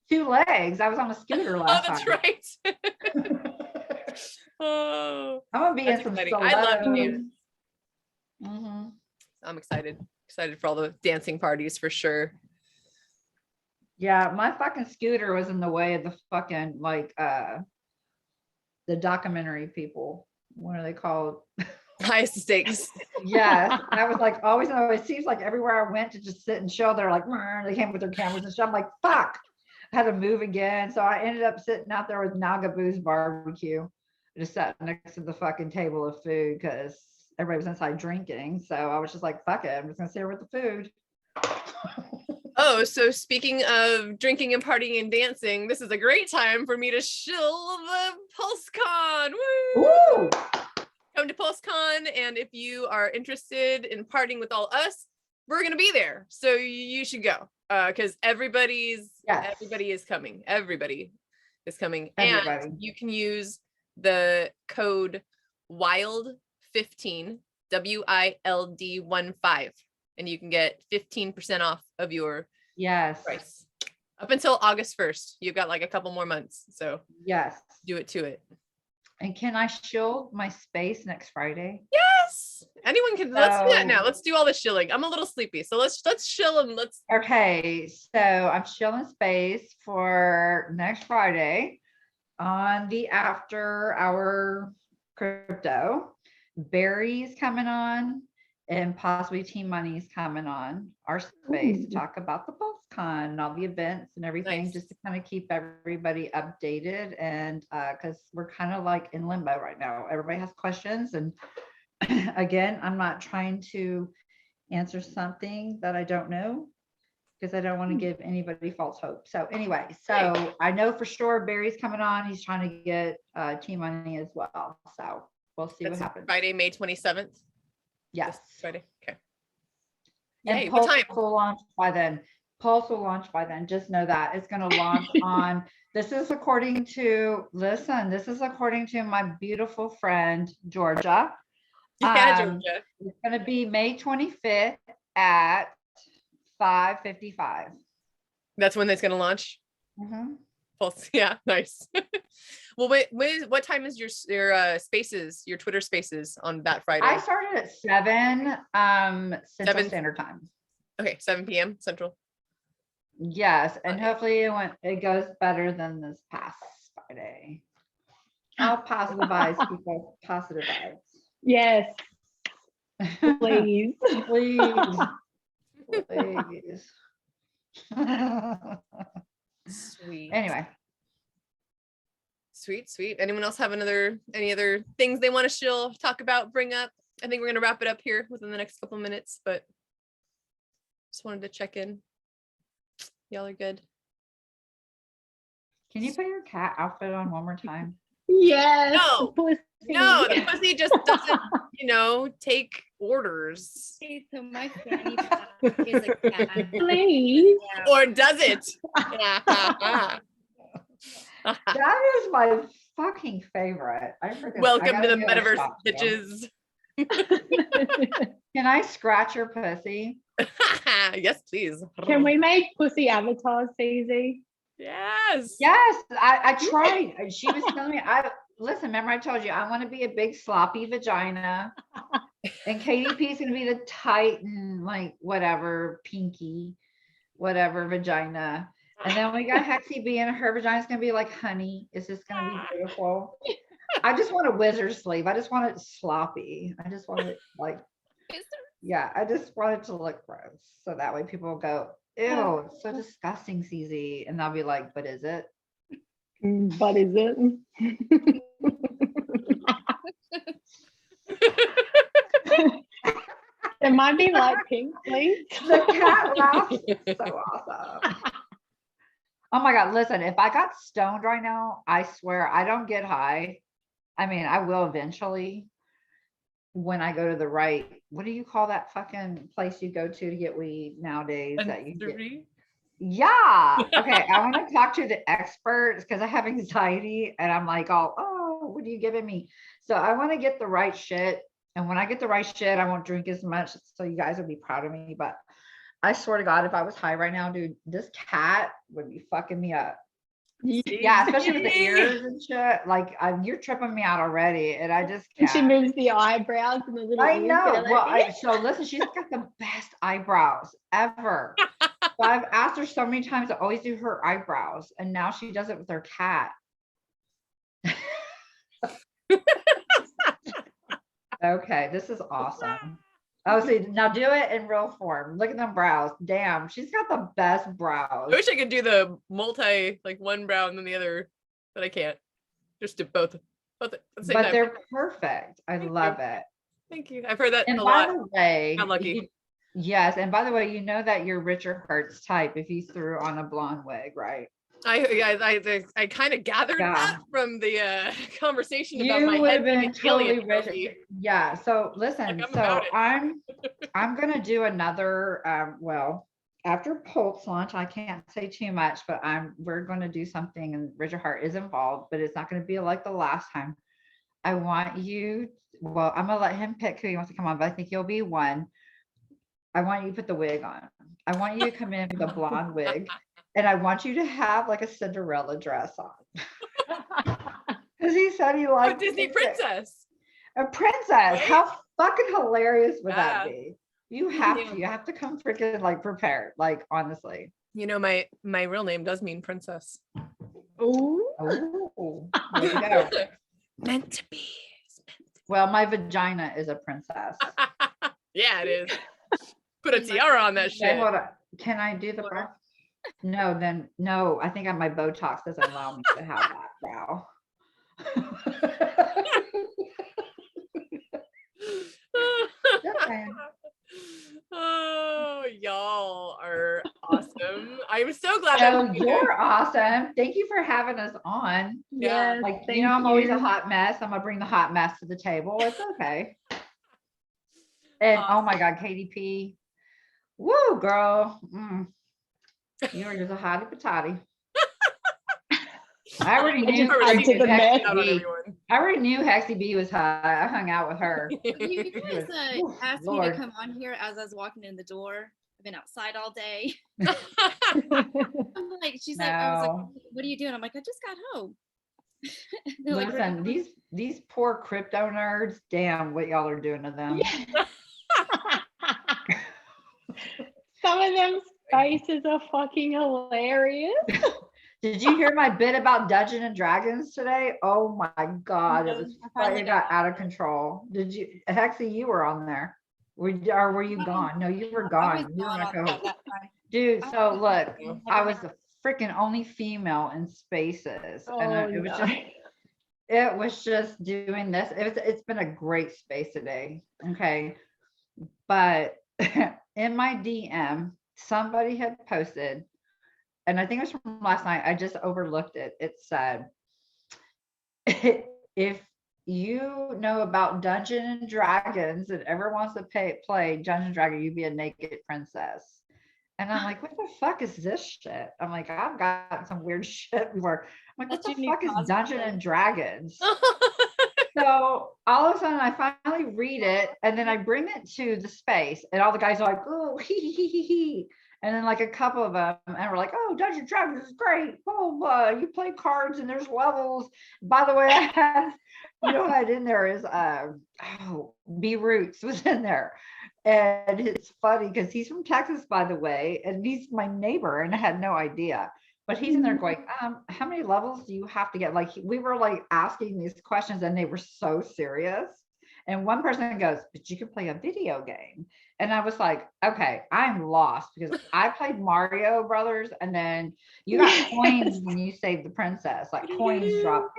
2 legs. I was on a scooter last time. Oh, that's right. Oh, I'm gonna be in some exciting. I love stilettos. dance. I'm excited for all the dancing parties for sure. Yeah, my fucking scooter was in the way of the fucking like the documentary people. What are they called? Highest stakes. Yes. I was like always, it seems like everywhere I went to just sit and chill, they're like, they came with their cameras and shit. I'm like, fuck. I had to move again. So I ended up sitting out there with Nagabu's barbecue. I just sat next to the fucking table of food because everybody was inside drinking. So I was just like, fuck it. I'm just gonna sit here with the food. Oh, so speaking of drinking and partying and dancing, this is a great time for me to shill the PulseCon. Woo! Woo! Come to PulseCon, and if you are interested in partying with all us, we're gonna be there. So you should go because everybody is coming. Everybody is coming, and you can use the code WILD15 WILD15, and you can get 15% off of your price up until August 1st. You've got like a couple more months, so do it to it. And can I shill my space next Friday? Yes, anyone can. Let's do that now. Let's do all the shilling. I'm a little sleepy, so let's shill them. Okay, so I'm shilling space for next Friday on the after hour crypto. Barry's coming on and possibly Team Money's coming on our space to talk about the PulseCon and all the events and everything, just to kind of keep everybody updated. And because we're kind of like in limbo right now. Everybody has questions. And again, I'm not trying to answer something that I don't know because I don't want to give anybody false hope. So anyway, so I know for sure Barry's coming on. He's trying to get Team Money as well. So we'll see what happens. Friday, May 27th. Yes. Friday. Okay. And Pulse will launch by then. Pulse will launch by then. Just know that it's going to launch on. This is according to my beautiful friend Georgia. Georgia. It's going to be May 25th at 5:55. That's when it's going to launch. Pulse. Yeah, nice. Well, wait, what time is your spaces, your Twitter spaces on that Friday? I started at 7 Central Standard Time. Okay, 7 p.m. Central. Yes, and hopefully it goes better than this past Friday. All positive vibes, people. Positive vibes. Yes. Please. Please. Sweet. Anyway, Sweet. Anyone else have any other things they want to talk about, bring up? I think we're gonna wrap it up here within the next couple minutes, but just wanted to check in. Y'all are good. can you put your cat outfit on one more time? Yes. No. No, the pussy just doesn't, take orders. Okay, so my fanny pack is a cat. Please. Or does it? That is my fucking favorite. Welcome to the metaverse, bitches. Can I scratch your pussy? Yes, please. Can we make pussy avatars easy? Yes. Yes, I tried. She was telling me, listen, remember I told you I want to be a big sloppy vagina. And KatieeP is gonna be the Titan, like whatever, pinky, whatever vagina. And then we got Hexy B and her vagina's gonna be like honey. It's just gonna be beautiful. I just want a wizard sleeve. I just want it sloppy. I just want it like, yeah, I just want it to look gross. So that way people will go, ew, it's so disgusting, CZ. And they'll be like, but is it? But is it? It might be light pink, please. The cat laugh is so awesome. Oh my God, listen, if I got stoned right now, I swear I don't get high. I mean, I will eventually when I go to the right, what do you call that fucking place you go to get weed nowadays that you get? Yeah. Okay. I want to talk to the experts because I have anxiety and I'm like, oh, what are you giving me? So I want to get the right shit. And when I get the right shit, I won't drink as much. So you guys will be proud of me. But I swear to God, if I was high right now, dude, this cat would be fucking me up. Yeah, especially with the ears and shit. Like you're tripping me out already, and I just can't. And she moves the eyebrows and the little. I know. Well, so listen, she's got the best eyebrows ever. So I've asked her so many times to always do her eyebrows, and now she does it with her cat. Okay, this is awesome. Oh, see, now do it in real form. Look at them brows. Damn, she's got the best brows. I wish I could do the multi, like one brow and then the other, but I can't. Just do both at the same time. They're perfect. I love it. Thank you. I've heard that And a by lot. the way, I'm lucky. Yes, and by the way, you know that you're Richard Hertz type if you threw on a blonde wig, right? I kind of gathered that from the conversation about You my would head have been being totally alien Richard. trophy. Yeah. So listen, so I'm gonna do another. Well, after Pulse launch, I can't say too much, but we're gonna do something, and Richard Hart is involved, but it's not gonna be like the last time. I want you. Well, I'm gonna let him pick who he wants to come on, but I think you'll be one. I want you to put the wig on. I want you to come in with a blonde wig. And I want you to have like a Cinderella dress on. Because he said he liked a Disney princess. A princess. Right? How fucking hilarious would that be? You have to. You have to come freaking like prepared. Like honestly. You know, my real name does mean princess. Oh, there you go. Meant to be. Well, my vagina is a princess. Yeah, it is. Put a tiara on that shit. Hold on. Can I do the brow? No, then no. I think my Botox doesn't allow me to have that brow. Oh, y'all are awesome. I'm so glad. You're awesome. Thank you for having us on. Yeah, like I'm always a hot mess. I'm gonna bring the hot mess to the table. It's okay. And oh my God, KatieeP. Woo, girl. You were just a hottie patati. I already knew Hexy B was hot. I hung out with her. You guys asked me to come on here as I was walking in the door. I've been outside all day. I'm like, she's like, I was like, what are you doing? I'm like, I just got home. Listen, like, these poor crypto nerds, damn what y'all are doing to them. Some of them faces are fucking hilarious. Did you hear my bit about Dungeons and Dragons today? Oh my God, it was it got out of control. Did you, Hexy? You were on there. Were you gone? No, you were gone. Dude, so look, Yeah. I was the freaking only female in spaces, and Oh, it was no. just, it was just doing this. It's been a great space today. Okay. But in my DM, somebody had posted, and I think it was from last night. I just overlooked it. It said, if you know about Dungeons and Dragons and ever wants to play Dungeons and Dragons, you'd be a naked princess. And I'm like, what the fuck is this shit? I'm like, I've got some weird shit before. I'm like, what That's the your new fuck is cosplay. Dungeons and Dragons? So all of a sudden I finally read it, and then I bring it to the space, and all the guys are like, oh, he. And then like a couple of them, and we're like, oh, Dungeons and Dragons is great. Oh, you play cards and there's levels. By the way, I had, you know what I had in there is B Roots was in there. And it's funny because he's from Texas, by the way, and he's my neighbor, and I had no idea. But he's in there going, how many levels do you have to get? Like we were like asking these questions, and they were so serious. And one person goes, but you can play a video game. And I was like, okay, I'm lost because I played Mario Brothers, and then you got coins when you save the princess, like coins drop.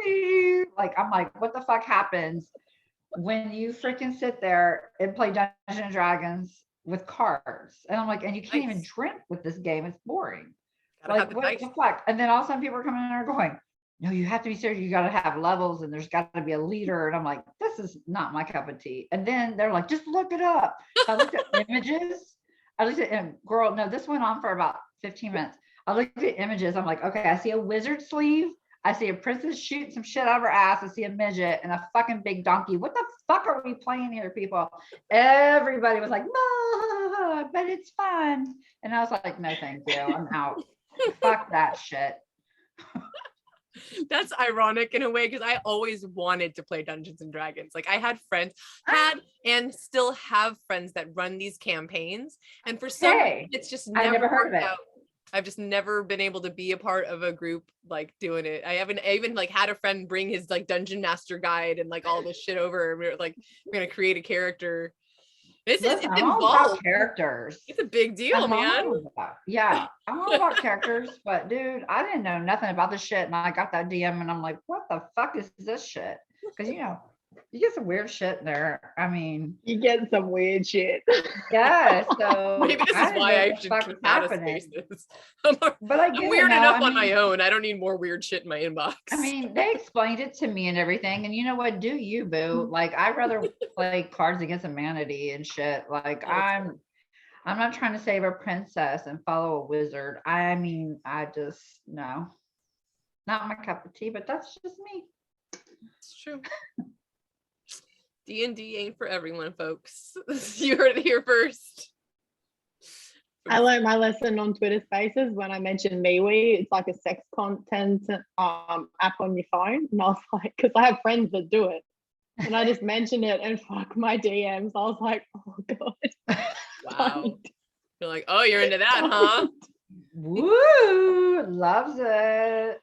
Like, I'm like, what the fuck happens when you freaking sit there and play Dungeons and Dragons with cards? And I'm like, and you can't even drink with this game. It's boring. Like, what the fuck? And then all of a sudden people are coming in and going, no, you have to be serious. You got to have levels, and there's got to be a leader. And I'm like, this is not my cup of tea. And then they're like, just look it up. I looked at images. I looked at, and girl, no, this went on for about 15 minutes. I looked at images. I'm like, okay, I see a wizard sleeve. I see a princess shooting some shit out of her ass. I see a midget and a fucking big donkey. What the fuck are we playing here, people? Everybody was like, but it's fun. And I was like, no, thank you. I'm out. Fuck that shit. That's ironic in a way, because I always wanted to play Dungeons and Dragons. Like I had and still have friends that run these campaigns, and for some reason, it's just I never heard of worked it. out. I've just never been able to be a part of a group like doing it. I even like had a friend bring his like dungeon master guide and like all this shit over, and we were like, we're gonna create a character. It's I'm all about characters. It's a big deal, man. I'm all about characters, but dude, I didn't know nothing about this shit, and I got that DM, and I'm like, what the fuck is this shit? Because you know, you get some weird shit in there. I mean, you get some weird shit. Yeah, so maybe this is why I should keep out of spaces. But I'm weird enough on my own. I don't need more weird shit in my inbox. I mean, they explained it to me and everything, and you know what? Do you, boo? Like, I'd rather play Cards Against Humanity and shit. Like, I'm not trying to save a princess and follow a wizard. I mean, I just no, not my cup of tea. But that's just me. It's true. D&D ain't for everyone, folks. You heard it here first. I learned my lesson on Twitter Spaces when I mentioned MeWe. It's like a sex content app on your phone, and I was like, because I have friends that do it, and I just mentioned it, and fuck my DMs. I was like, oh god. Wow. You're like, oh, you're into that, huh? Woo! Loves it.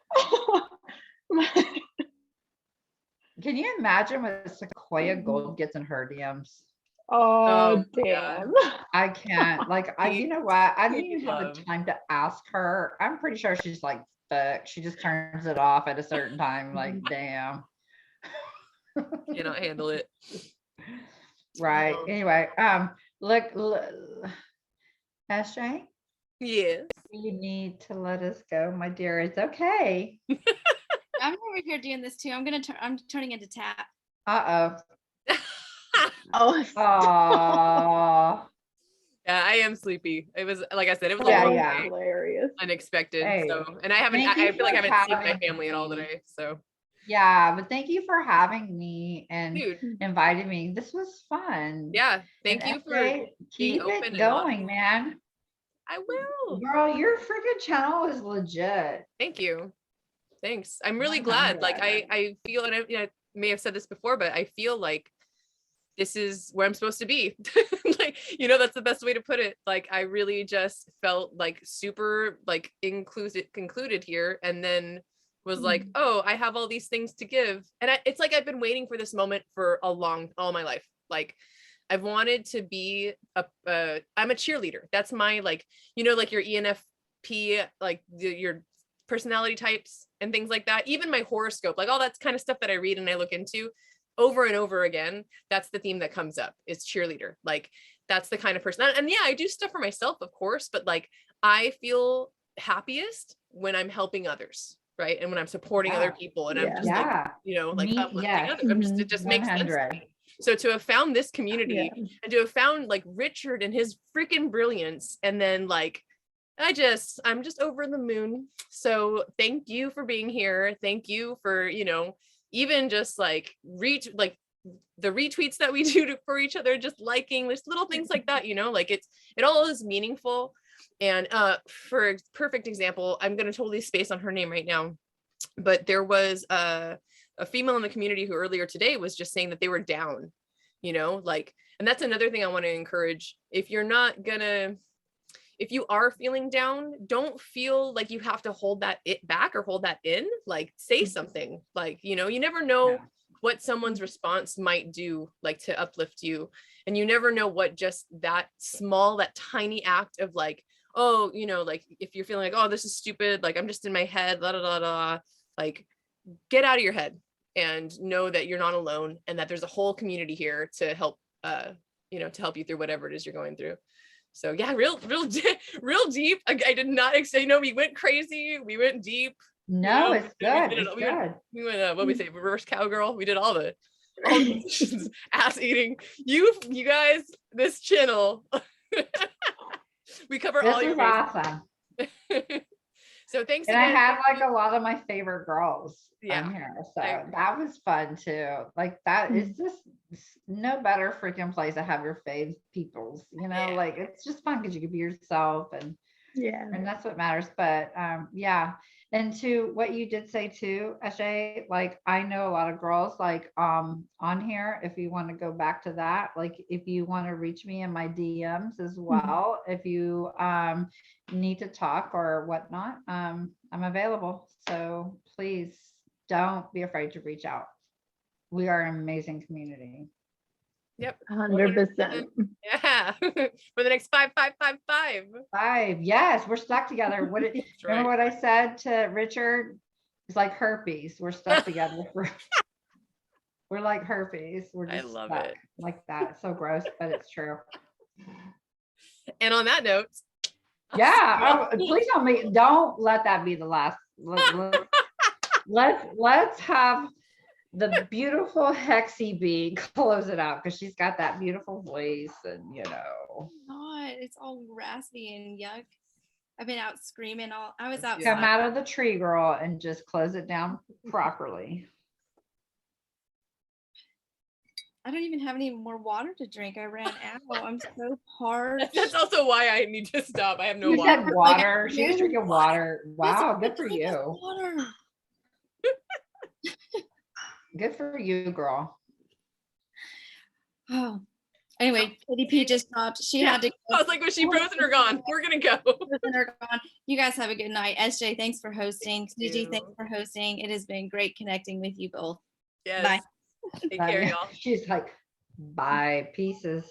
Can you imagine what Sequoia Gold gets in her DMs? Oh damn. I can't. Like, you know what? I didn't even have the time to ask her. I'm pretty sure she's like, fuck. She just turns it off at a certain time. Like, damn. Cannot handle it. Right. Anyway, look, SJ? Yes. You need to let us go, my dear. It's okay. I'm over here doing this too. I'm turning into Tap. Oh. Yeah, I am sleepy. It was, like I said, it was hilarious, unexpected. Hey, so, and I feel like I haven't seen my family at all today. So yeah, but thank you for having me and inviting me. This was fun. Yeah, thank you for keep it going, man. I will. Girl, your freaking channel is legit. Thank you. Thanks. I'm really glad. Like I feel, and I may have said this before, but I feel like this is where I'm supposed to be. Like, that's the best way to put it. Like, I really just felt like super like included here, and then was like, oh, I have all these things to give. And it's like I've been waiting for this moment for all my life. Like, I've wanted to be I'm a cheerleader. That's my, like, you know, like your ENFP, like your personality types and things like that. Even my horoscope, like all that kind of stuff that I read and I look into over and over again, that's the theme that comes up, is cheerleader. Like that's the kind of person. And yeah, I do stuff for myself, of course, but like I feel happiest when I'm helping others, right? And when I'm supporting other people, and I'm just like, you know, like uplifting others. I'm just, it just makes sense to me. So to have found this community and to have found like Richard and his freaking brilliance, and then like I'm just over the moon. So thank you for being here. Thank you for, you know, even just like the retweets that we do for each other, just liking, there's little things like that, you know, like it all is meaningful. And for a perfect example, I'm going to totally space on her name right now, but there was a female in the community who earlier today was just saying that they were down, you know, like, and that's another thing I want to encourage. If you are feeling down, don't feel like you have to hold that back or hold that in, like say something, like, you know, you never know what someone's response might do, like to uplift you. And you never know what just that tiny act of like, oh, you know, like if you're feeling like, oh, this is stupid, like I'm just in my head, la, la, la, la, like get out of your head and know that you're not alone, and that there's a whole community here to help, you know, to help you through whatever it is you're going through. So yeah, real deep. I did not expect, you know, we went crazy, we went deep. No, you know, it's good. It's good. We went what we say, reverse cowgirl. We did all the ass eating. You guys, this channel. We cover all your bases. Awesome. So thanks and again. I had like a lot of my favorite girls on here, so that was fun too. Like that is just no better freaking place to have your fave peoples, you know, like it's just fun because you can be yourself, and that's what matters. But and to what you did say too, Ashay, like I know a lot of girls like on here, if you want to go back to that, like if you want to reach me in my DMs as well, if you need to talk or whatnot, I'm available. So please don't be afraid to reach out. We are an amazing community. Yep. 100%. Yeah. For the next 5. Yes, we're stuck together. Remember what I said to Richard? It's like herpes. We're stuck together. We're like herpes. We're just I love stuck it. like that. It's so gross, but it's true. And on that note, please don't let that be the last. Let's have the beautiful Hexy bee close it out, because she's got that beautiful voice, and you know. It's all raspy and yuck. I've been out screaming I was out. Come out of the tree, girl, and just close it down properly. I don't even have any more water to drink. I ran out. I'm so parched. That's also why I need to stop. I have no water. You said water. She was drinking water. Wow, good for you. Water. Good for you, girl. Oh, anyway, KatieeP just stopped. She had to go. I was like, was she frozen or gone? We're gonna go. Frozen or gone. You guys have a good night. SJ, thanks for hosting. Gigi, thanks for hosting. It has been great connecting with you both. Yes. Bye. Take care, y'all. She's like, bye, pieces.